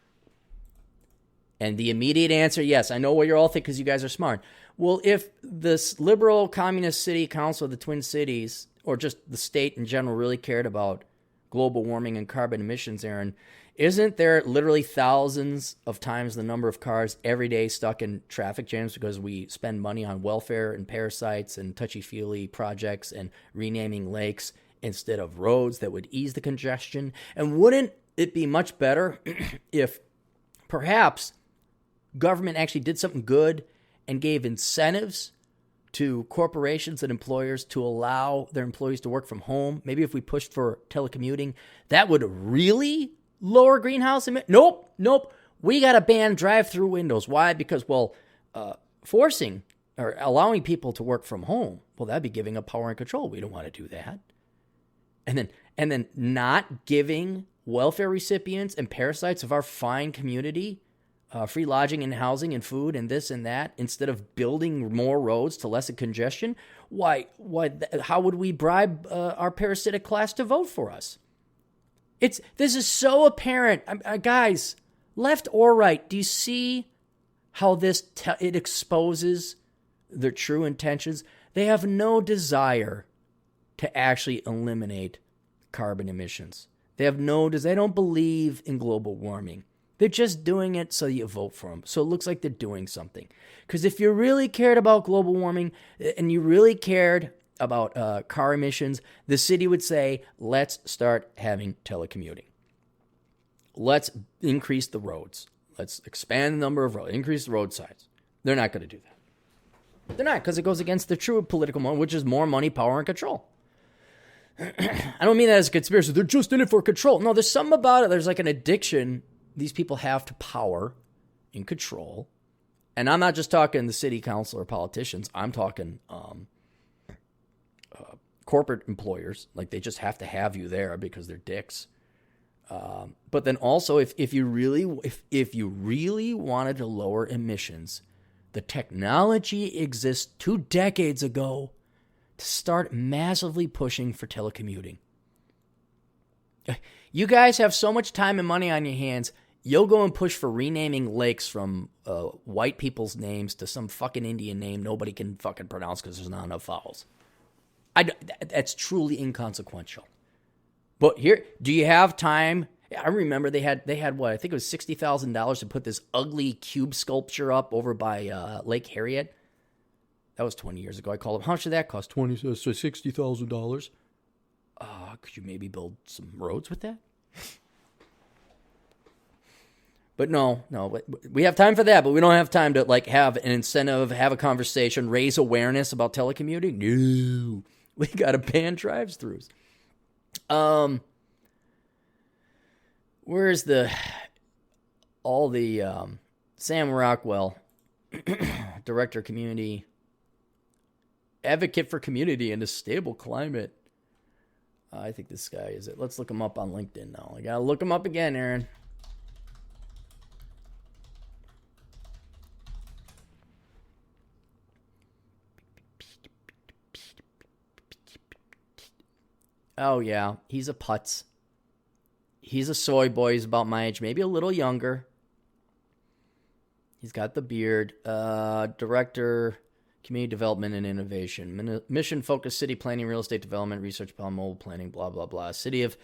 Speaker 2: And the immediate answer, yes, I know what you're all thinking because you guys are smart. Well, if this liberal communist city council of the Twin Cities, or just the state in general, really cared about global warming and carbon emissions, Aaron, isn't there literally thousands of times the number of cars every day stuck in traffic jams because we spend money on welfare and parasites and touchy-feely projects and renaming lakes instead of roads that would ease the congestion? And wouldn't it be much better if perhaps government actually did something good and gave incentives to corporations and employers to allow their employees to work from home? Maybe if we pushed for telecommuting, that would really lower greenhouse emissions. Nope. We got to ban drive-through windows. Why? Because, forcing or allowing people to work from home, that'd be giving up power and control. We don't want to do that. And then not giving welfare recipients and parasites of our fine community free lodging and housing and food and this and that instead of building more roads to lessen congestion. Why? How would we bribe our parasitic class to vote for us? This is so apparent. Guys, left or right, do you see how it exposes their true intentions? They have no desire to actually eliminate carbon emissions. They don't believe in global warming. They're just doing it so you vote for them. So it looks like they're doing something. Because if you really cared about global warming and you really cared about car emissions, the city would say, let's start having telecommuting. Let's increase the roads. Let's expand the number of roads, increase the road size. They're not going to do that. They're not, because it goes against the true political model, which is more money, power, and control. I don't mean that as a conspiracy. They're just in it for control. No, there's something about it. There's like an addiction these people have to power and control. And I'm not just talking the city council or politicians. I'm talking corporate employers. Like, they just have to have you there because they're dicks. But then also, if you really wanted to lower emissions, the technology exists 2 decades ago to start massively pushing for telecommuting. You guys have so much time and money on your hands, you'll go and push for renaming lakes from white people's names to some fucking Indian name nobody can fucking pronounce because there's not enough vowels. That's truly inconsequential. But here, do you have time? I remember they had what? I think it was $60,000 to put this ugly cube sculpture up over by Lake Harriet. That was 20 years ago. I called them. How much did that cost? $60,000. Could you maybe build some roads with that? But no, we have time for that, but we don't have time to like have an incentive, have a conversation, raise awareness about telecommuting. No, we got to ban drive-thrus. Where's Sam Rockwell, Director of Community, Advocate for Community in a Stable Climate. I think this guy is it. Let's look him up on LinkedIn now. I gotta look him up again, Aaron. Oh, yeah. He's a putz. He's a soy boy. He's about my age, maybe a little younger. He's got the beard. Director, Community Development and Innovation. Mission-focused city planning, real estate development, research upon mobile planning, blah, blah, blah. City of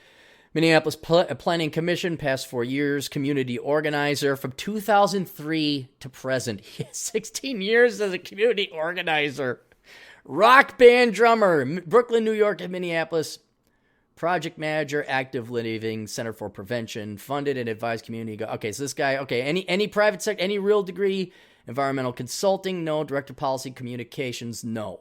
Speaker 2: Minneapolis Planning Commission, past 4 years. Community organizer from 2003 to present. He has 16 years as a community organizer. Rock band drummer. Brooklyn, New York, and Minneapolis. Project manager, active living, Center for Prevention, funded and advised community. Okay, so this guy, any private sector, any real degree, environmental consulting, no. Director of Policy Communications, no.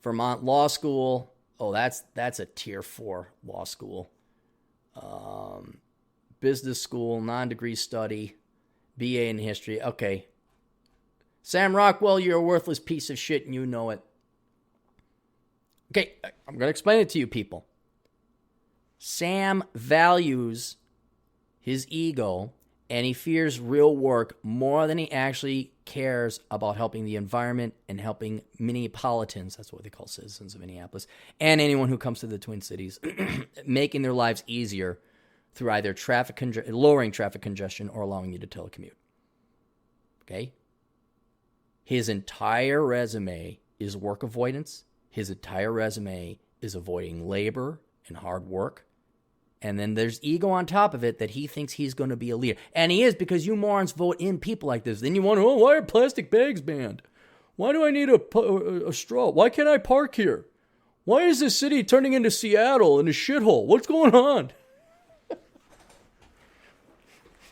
Speaker 2: Vermont Law School, that's a tier 4 law school. Business school, non-degree study, BA in history. Okay. Sam Rockwell, you're a worthless piece of shit and you know it. Okay, I'm going to explain it to you people. Sam values his ego and he fears real work more than he actually cares about helping the environment and helping Minneapolitans, that's what they call citizens of Minneapolis, and anyone who comes to the Twin Cities, making their lives easier through either lowering traffic congestion or allowing you to telecommute. Okay? His entire resume is work avoidance. His entire resume is avoiding labor and hard work. And then there's ego on top of it that he thinks he's going to be a leader. And he is, because you morons vote in people like this. Then you wonder, why are plastic bags banned? Why do I need a straw? Why can't I park here? Why is this city turning into Seattle in a shithole? What's going on?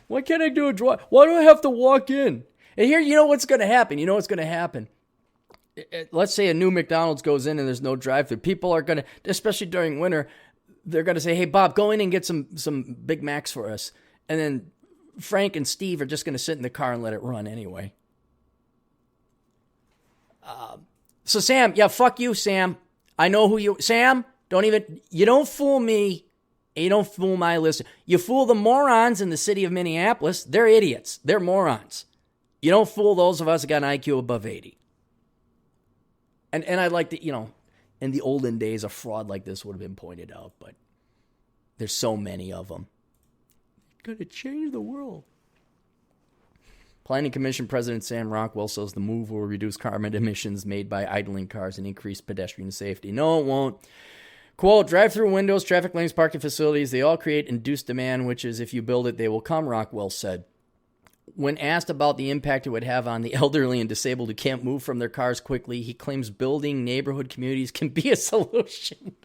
Speaker 2: Why can't I do a drive? Why do I have to walk in? And here, you know what's going to happen. Let's say a new McDonald's goes in and there's no drive-thru. People are going to, especially during winter, they're going to say, hey, Bob, go in and get some Big Macs for us. And then Frank and Steve are just going to sit in the car and let it run anyway. So Sam, fuck you, Sam. I know who you, Sam, you don't fool me. And you don't fool my listener. You fool the morons in the city of Minneapolis. They're idiots. They're morons. You don't fool those of us that got an IQ above 80. And I'd like to, in the olden days, a fraud like this would have been pointed out, but there's so many of them. Going to change the world. Planning Commission President Sam Rockwell says the move will reduce carbon emissions made by idling cars and increase pedestrian safety. No, it won't. Quote, drive-through windows, traffic lanes, parking facilities, they all create induced demand, which is if you build it, they will come, Rockwell said. When asked about the impact it would have on the elderly and disabled who can't move from their cars quickly, he claims building neighborhood communities can be a solution.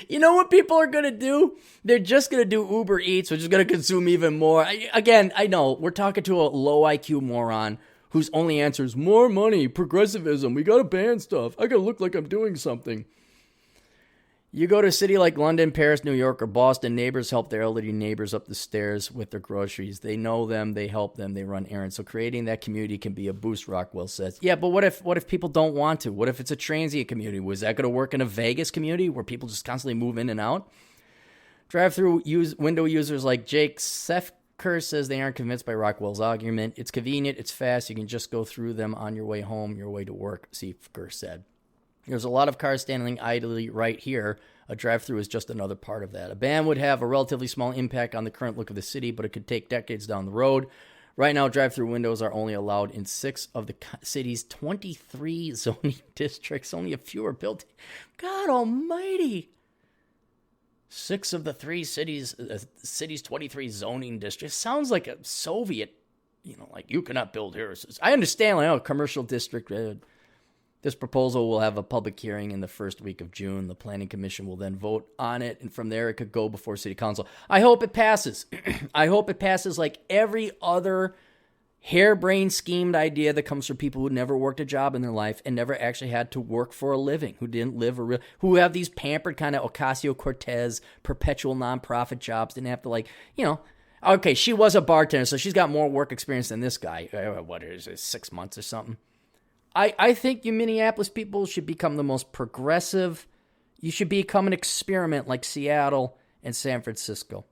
Speaker 2: You know what people are going to do? They're just going to do Uber Eats, which is going to consume even more. I know, we're talking to a low IQ moron whose only answer is more money, progressivism, we got to ban stuff. I got to look like I'm doing something. You go to a city like London, Paris, New York, or Boston, neighbors help their elderly neighbors up the stairs with their groceries. They know them, they help them, they run errands. So creating that community can be a boost, Rockwell says. Yeah, but what if people don't want to? What if it's a transient community? Was that going to work in a Vegas community where people just constantly move in and out? Drive-through window users like Jake Sefker says they aren't convinced by Rockwell's argument. It's convenient, it's fast, you can just go through them on your way home, your way to work, Sefker said. There's a lot of cars standing idly right here. A drive-through is just another part of that. A ban would have a relatively small impact on the current look of the city, but it could take decades down the road. Right now, drive-through windows are only allowed in 6 of the city's 23 zoning districts. Only a few are built. God almighty. 6 of the 3 cities' 23 zoning districts. Sounds like a Soviet, like you cannot build here. I understand, commercial district. This proposal will have a public hearing in the first week of June. The Planning Commission will then vote on it, and from there it could go before City Council. I hope it passes. I hope it passes like every other harebrained, schemed idea that comes from people who never worked a job in their life and never actually had to work for a living, who didn't live who have these pampered kind of Ocasio-Cortez perpetual nonprofit jobs, didn't have to okay, she was a bartender, so she's got more work experience than this guy. What is it, 6 months or something? I think you Minneapolis people should become the most progressive. You should become an experiment like Seattle and San Francisco.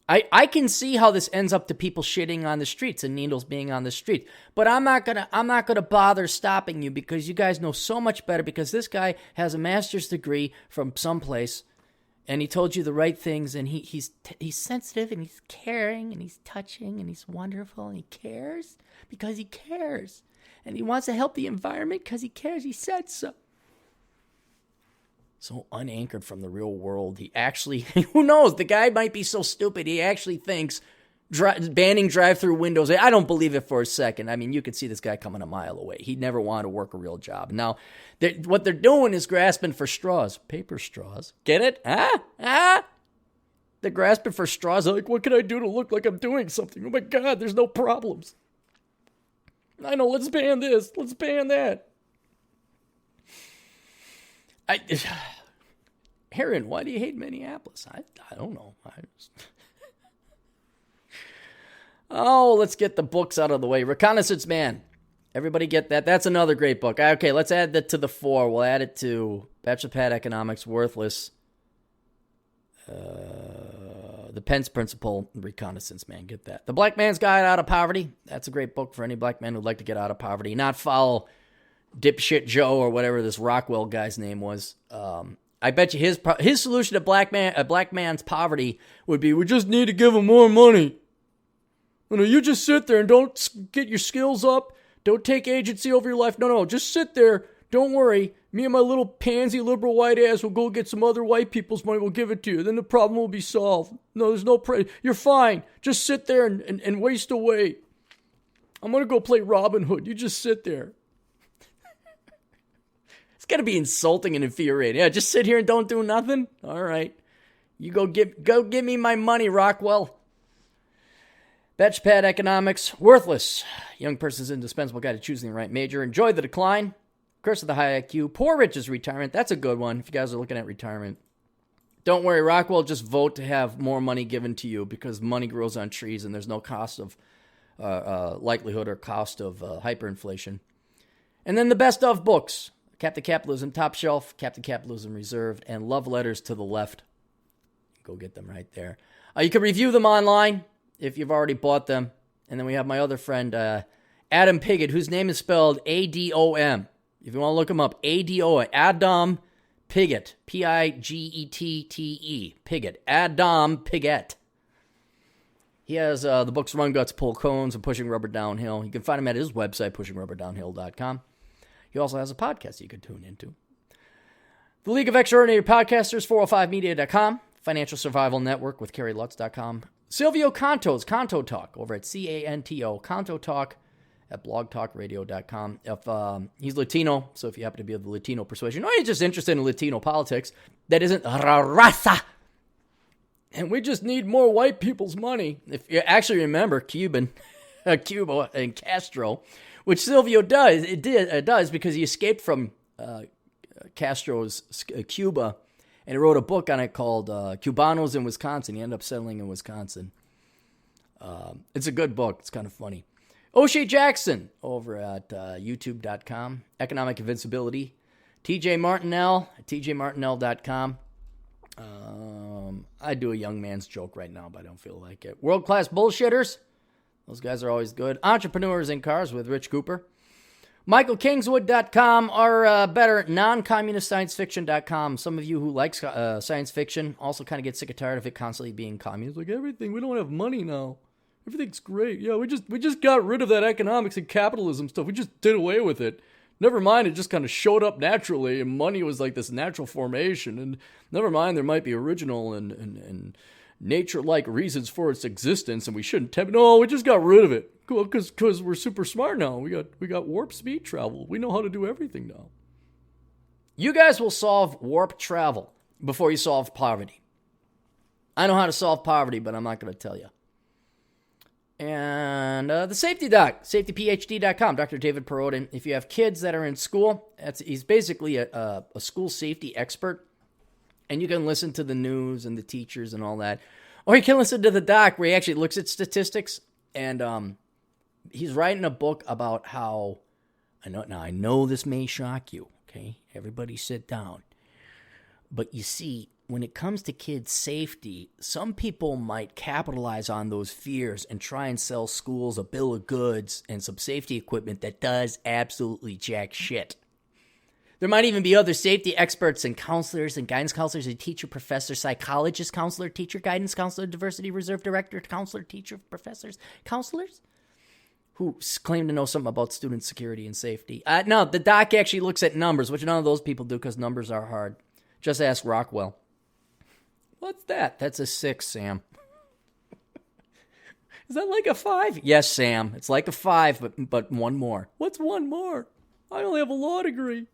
Speaker 2: I can see how this ends up to people shitting on the streets and needles being on the street. But I'm not gonna bother stopping you because you guys know so much better, because this guy has a master's degree from someplace and he told you the right things, and he's sensitive and he's caring and he's touching and he's wonderful and he cares because he cares. And he wants to help the environment because he cares. He said so. So unanchored from the real world. He actually, who knows? The guy might be so stupid. He actually thinks banning drive-through windows. I don't believe it for a second. I mean, you could see this guy coming a mile away. He'd never want to work a real job. Now, what they're doing is grasping for straws. Paper straws. Get it? They're grasping for straws. They're like, what can I do to look like I'm doing something? Oh my God, there's no problems. I know, let's ban this. Let's ban that. Aaron, why do you hate Minneapolis? I don't know. Let's get the books out of the way. Reconnaissance Man. Everybody get that? That's another great book. Okay, let's add that to the 4. We'll add it to Bachelor Pad Economics, Worthless. The Pence Principle, Reconnaissance Man, get that. The Black Man's Guide Out of Poverty. That's a great book for any black man who'd like to get out of poverty, not follow Dipshit Joe or whatever this Rockwell guy's name was. I bet you his solution to a black man's poverty would be, we just need to give him more money. You just sit there and don't get your skills up. Don't take agency over your life. No, just sit there. Don't worry. Me and my little pansy liberal white ass will go get some other white people's money. We'll give it to you. Then the problem will be solved. No, there's no you're fine. Just sit there and waste away. I'm going to go play Robin Hood. You just sit there. It's got to be insulting and infuriating. Yeah, just sit here and don't do nothing? All right. You go give me my money, Rockwell. Batchpad Economics, Worthless. Young person's indispensable guide to choosing the right major. Enjoy the decline. Curse of the High IQ. Poor Rich's Retirement. That's a good one if you guys are looking at retirement. Don't worry, Rockwell, just vote to have more money given to you because money grows on trees and there's no cost of likelihood or cost of hyperinflation. And then the best of books. Captain Capitalism Top Shelf, Captain Capitalism Reserved, and Love Letters to the Left. Go get them right there. You can review them online if you've already bought them. And then we have my other friend, Adam Piggott, whose name is spelled A-D-O-M. If you want to look him up, A-D-O-M, Adam Piggott, P-I-G-E-T-T-E, Piggott, Adam Piggott. He has the books Run Guts, Pull Cones, and Pushing Rubber Downhill. You can find him at his website, pushingrubberdownhill.com. He also has a podcast you could tune into. The League of Extraordinary Podcasters, 405media.com. Financial Survival Network with CarrieLutz.com. Silvio Canto's Canto Talk over at CANTO, Canto Talk at blogtalkradio.com. If he's Latino, so if you happen to be of the Latino persuasion, or you're just interested in Latino politics, that isn't raza. And we just need more white people's money. If you actually remember Cuba and Castro, which Silvio does, it does because he escaped from Castro's Cuba, and he wrote a book on it called Cubanos in Wisconsin. He ended up settling in Wisconsin. It's a good book. It's kind of funny. O'Shea Jackson over at youtube.com. Economic Invincibility. TJ Martinell at tjmartinell.com. I do a young man's joke right now, but I don't feel like it. World Class Bullshitters. Those guys are always good. Entrepreneurs in Cars with Rich Cooper. MichaelKingswood.com, or better, non-communist-science-fiction.com. Some of you who like science fiction also kind of get sick and tired of it constantly being communist. Like, everything, we don't have money now. Everything's great. Yeah, we just got rid of that economics and capitalism stuff. We just did away with it. Never mind, it just kind of showed up naturally, and money was like this natural formation. And never mind, there might be original and nature-like reasons for its existence, and we shouldn't no, we just got rid of it. Cool, because we're super smart now. We got warp speed travel. We know how to do everything now. You guys will solve warp travel before you solve poverty. I know how to solve poverty, but I'm not going to tell you. And the Safety Doc, safetyphd.com, Dr. David Perodin. If you have kids that are in school, he's basically a school safety expert. And you can listen to the news and the teachers and all that. Or you can listen to the doc where he actually looks at statistics. And he's writing a book about how, I know this may shock you, okay? Everybody sit down. But you see, when it comes to kids' safety, some people might capitalize on those fears and try and sell schools a bill of goods and some safety equipment that does absolutely jack shit. There might even be other safety experts and counselors and guidance counselors and teacher, professor, psychologist, counselor, teacher, guidance counselor, diversity reserve director, counselor, teacher, professors, counselors who claim to know something about student security and safety. No, the doc actually looks at numbers, which none of those people do because numbers are hard. Just ask Rockwell. What's that? That's a 6, Sam. Is that like a 5? Yes, Sam. It's like a 5, but one more. What's one more? I only have a law degree.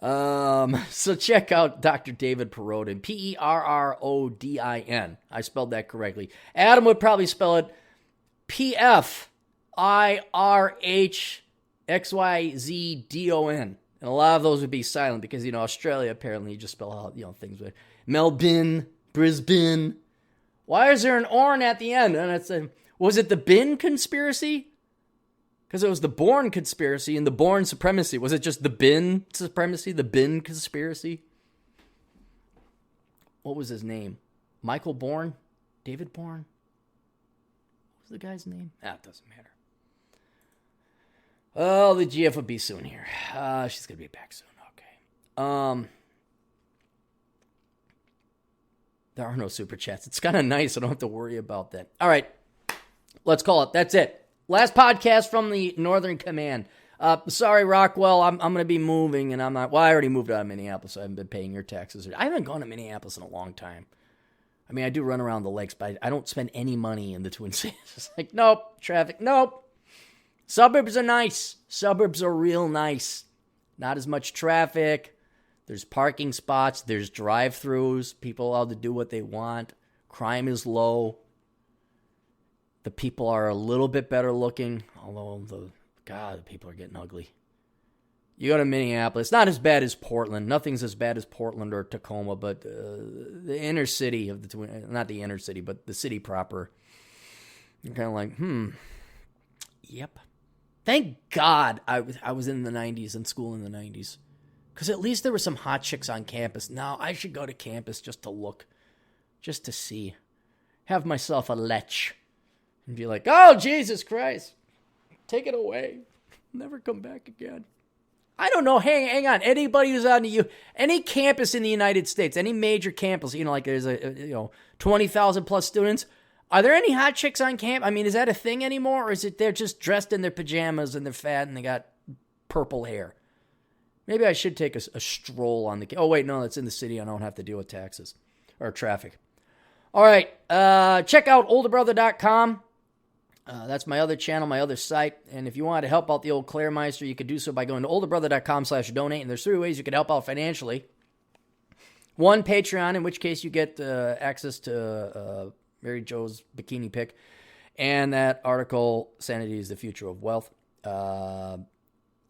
Speaker 2: So check out Dr. David Perodin, Perodin. I spelled that correctly. Adam would probably spell it Pirhxyzdon. And a lot of those would be silent because, Australia apparently you just spell out, things with Melbourne, Brisbane. Why is there an orn at the end? And was it the bin conspiracy? Because it was the Bourne conspiracy and the Bourne supremacy. Was it just the bin supremacy, the bin conspiracy? What was his name? Michael Bourne? David Bourne? What was the guy's name? It doesn't matter. Oh, the GF will be soon here. She's going to be back soon. Okay. There are no super chats. It's kind of nice. I don't have to worry about that. All right. Let's call it. That's it. Last podcast from the Northern Command. Sorry, Rockwell. I'm going to be moving, and I'm not. Well, I already moved out of Minneapolis, so I haven't been paying your taxes. I haven't gone to Minneapolis in a long time. I mean, I do run around the lakes, but I don't spend any money in the Twin Cities. It's like, nope. Traffic, nope. Suburbs are nice. Suburbs are real nice. Not as much traffic. There's parking spots. There's drive-thrus. People allowed to do what they want. Crime is low. The people are a little bit better looking, although the people are getting ugly. You go to Minneapolis, not as bad as Portland. Nothing's as bad as Portland or Tacoma, but the inner city of the Twin, not the inner city, but the city proper. You're kind of like, yep. Thank God I was in the 90s, in school in the 90s. Because at least there were some hot chicks on campus. Now I should go to campus just to look, just to see. Have myself a lech. And be like, oh, Jesus Christ. Take it away. Never come back again. I don't know. Hang on. Anybody who's on any campus in the United States, any major campus, like there's 20,000 plus students. Are there any hot chicks on camp? I mean, is that a thing anymore? Or is it they're just dressed in their pajamas and they're fat and they got purple hair. Maybe I should take a stroll on the... Oh, wait, no, that's in the city. I don't have to deal with taxes or traffic. All right, check out olderbrother.com. That's my other channel, my other site. And if you want to help out the old Claremeister, you could do so by going to olderbrother.com/donate. And there's 3 ways you could help out financially. 1, Patreon, in which case you get access to Mary Jo's bikini pic and that article, Sanity is the Future of Wealth.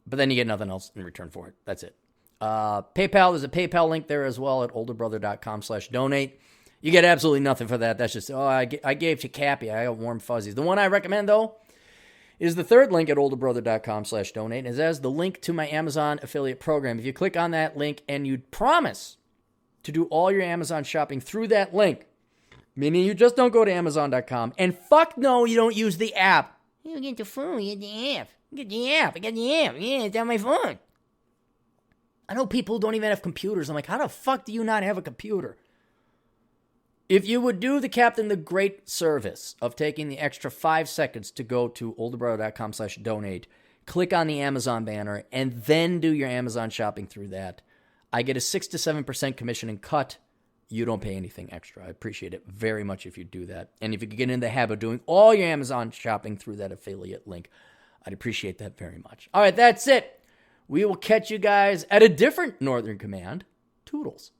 Speaker 2: But then you get nothing else in return for it. That's it. PayPal, there's a PayPal link there as well at olderbrother.com/donate. You get absolutely nothing for that. That's just, I gave to Cappy. I got warm fuzzies. The one I recommend, though, is the third link at olderbrother.com/donate. And that's the link to my Amazon affiliate program. If you click on that link and you promise to do all your Amazon shopping through that link, meaning you just don't go to Amazon.com, and fuck no, you don't use the app. You get the phone, you get the app. You get the app. I got the app. Yeah, it's on my phone. I know people who don't even have computers. I'm like, how the fuck do you not have a computer? If you would do the Captain the Great service of taking the extra 5 seconds to go to olderbrother.com/donate, click on the Amazon banner, and then do your Amazon shopping through that, I get a 6 to 7% commission and cut. You don't pay anything extra. I appreciate it very much if you do that. And if you could get in the habit of doing all your Amazon shopping through that affiliate link, I'd appreciate that very much. All right, that's it. We will catch you guys at a different Northern Command. Toodles.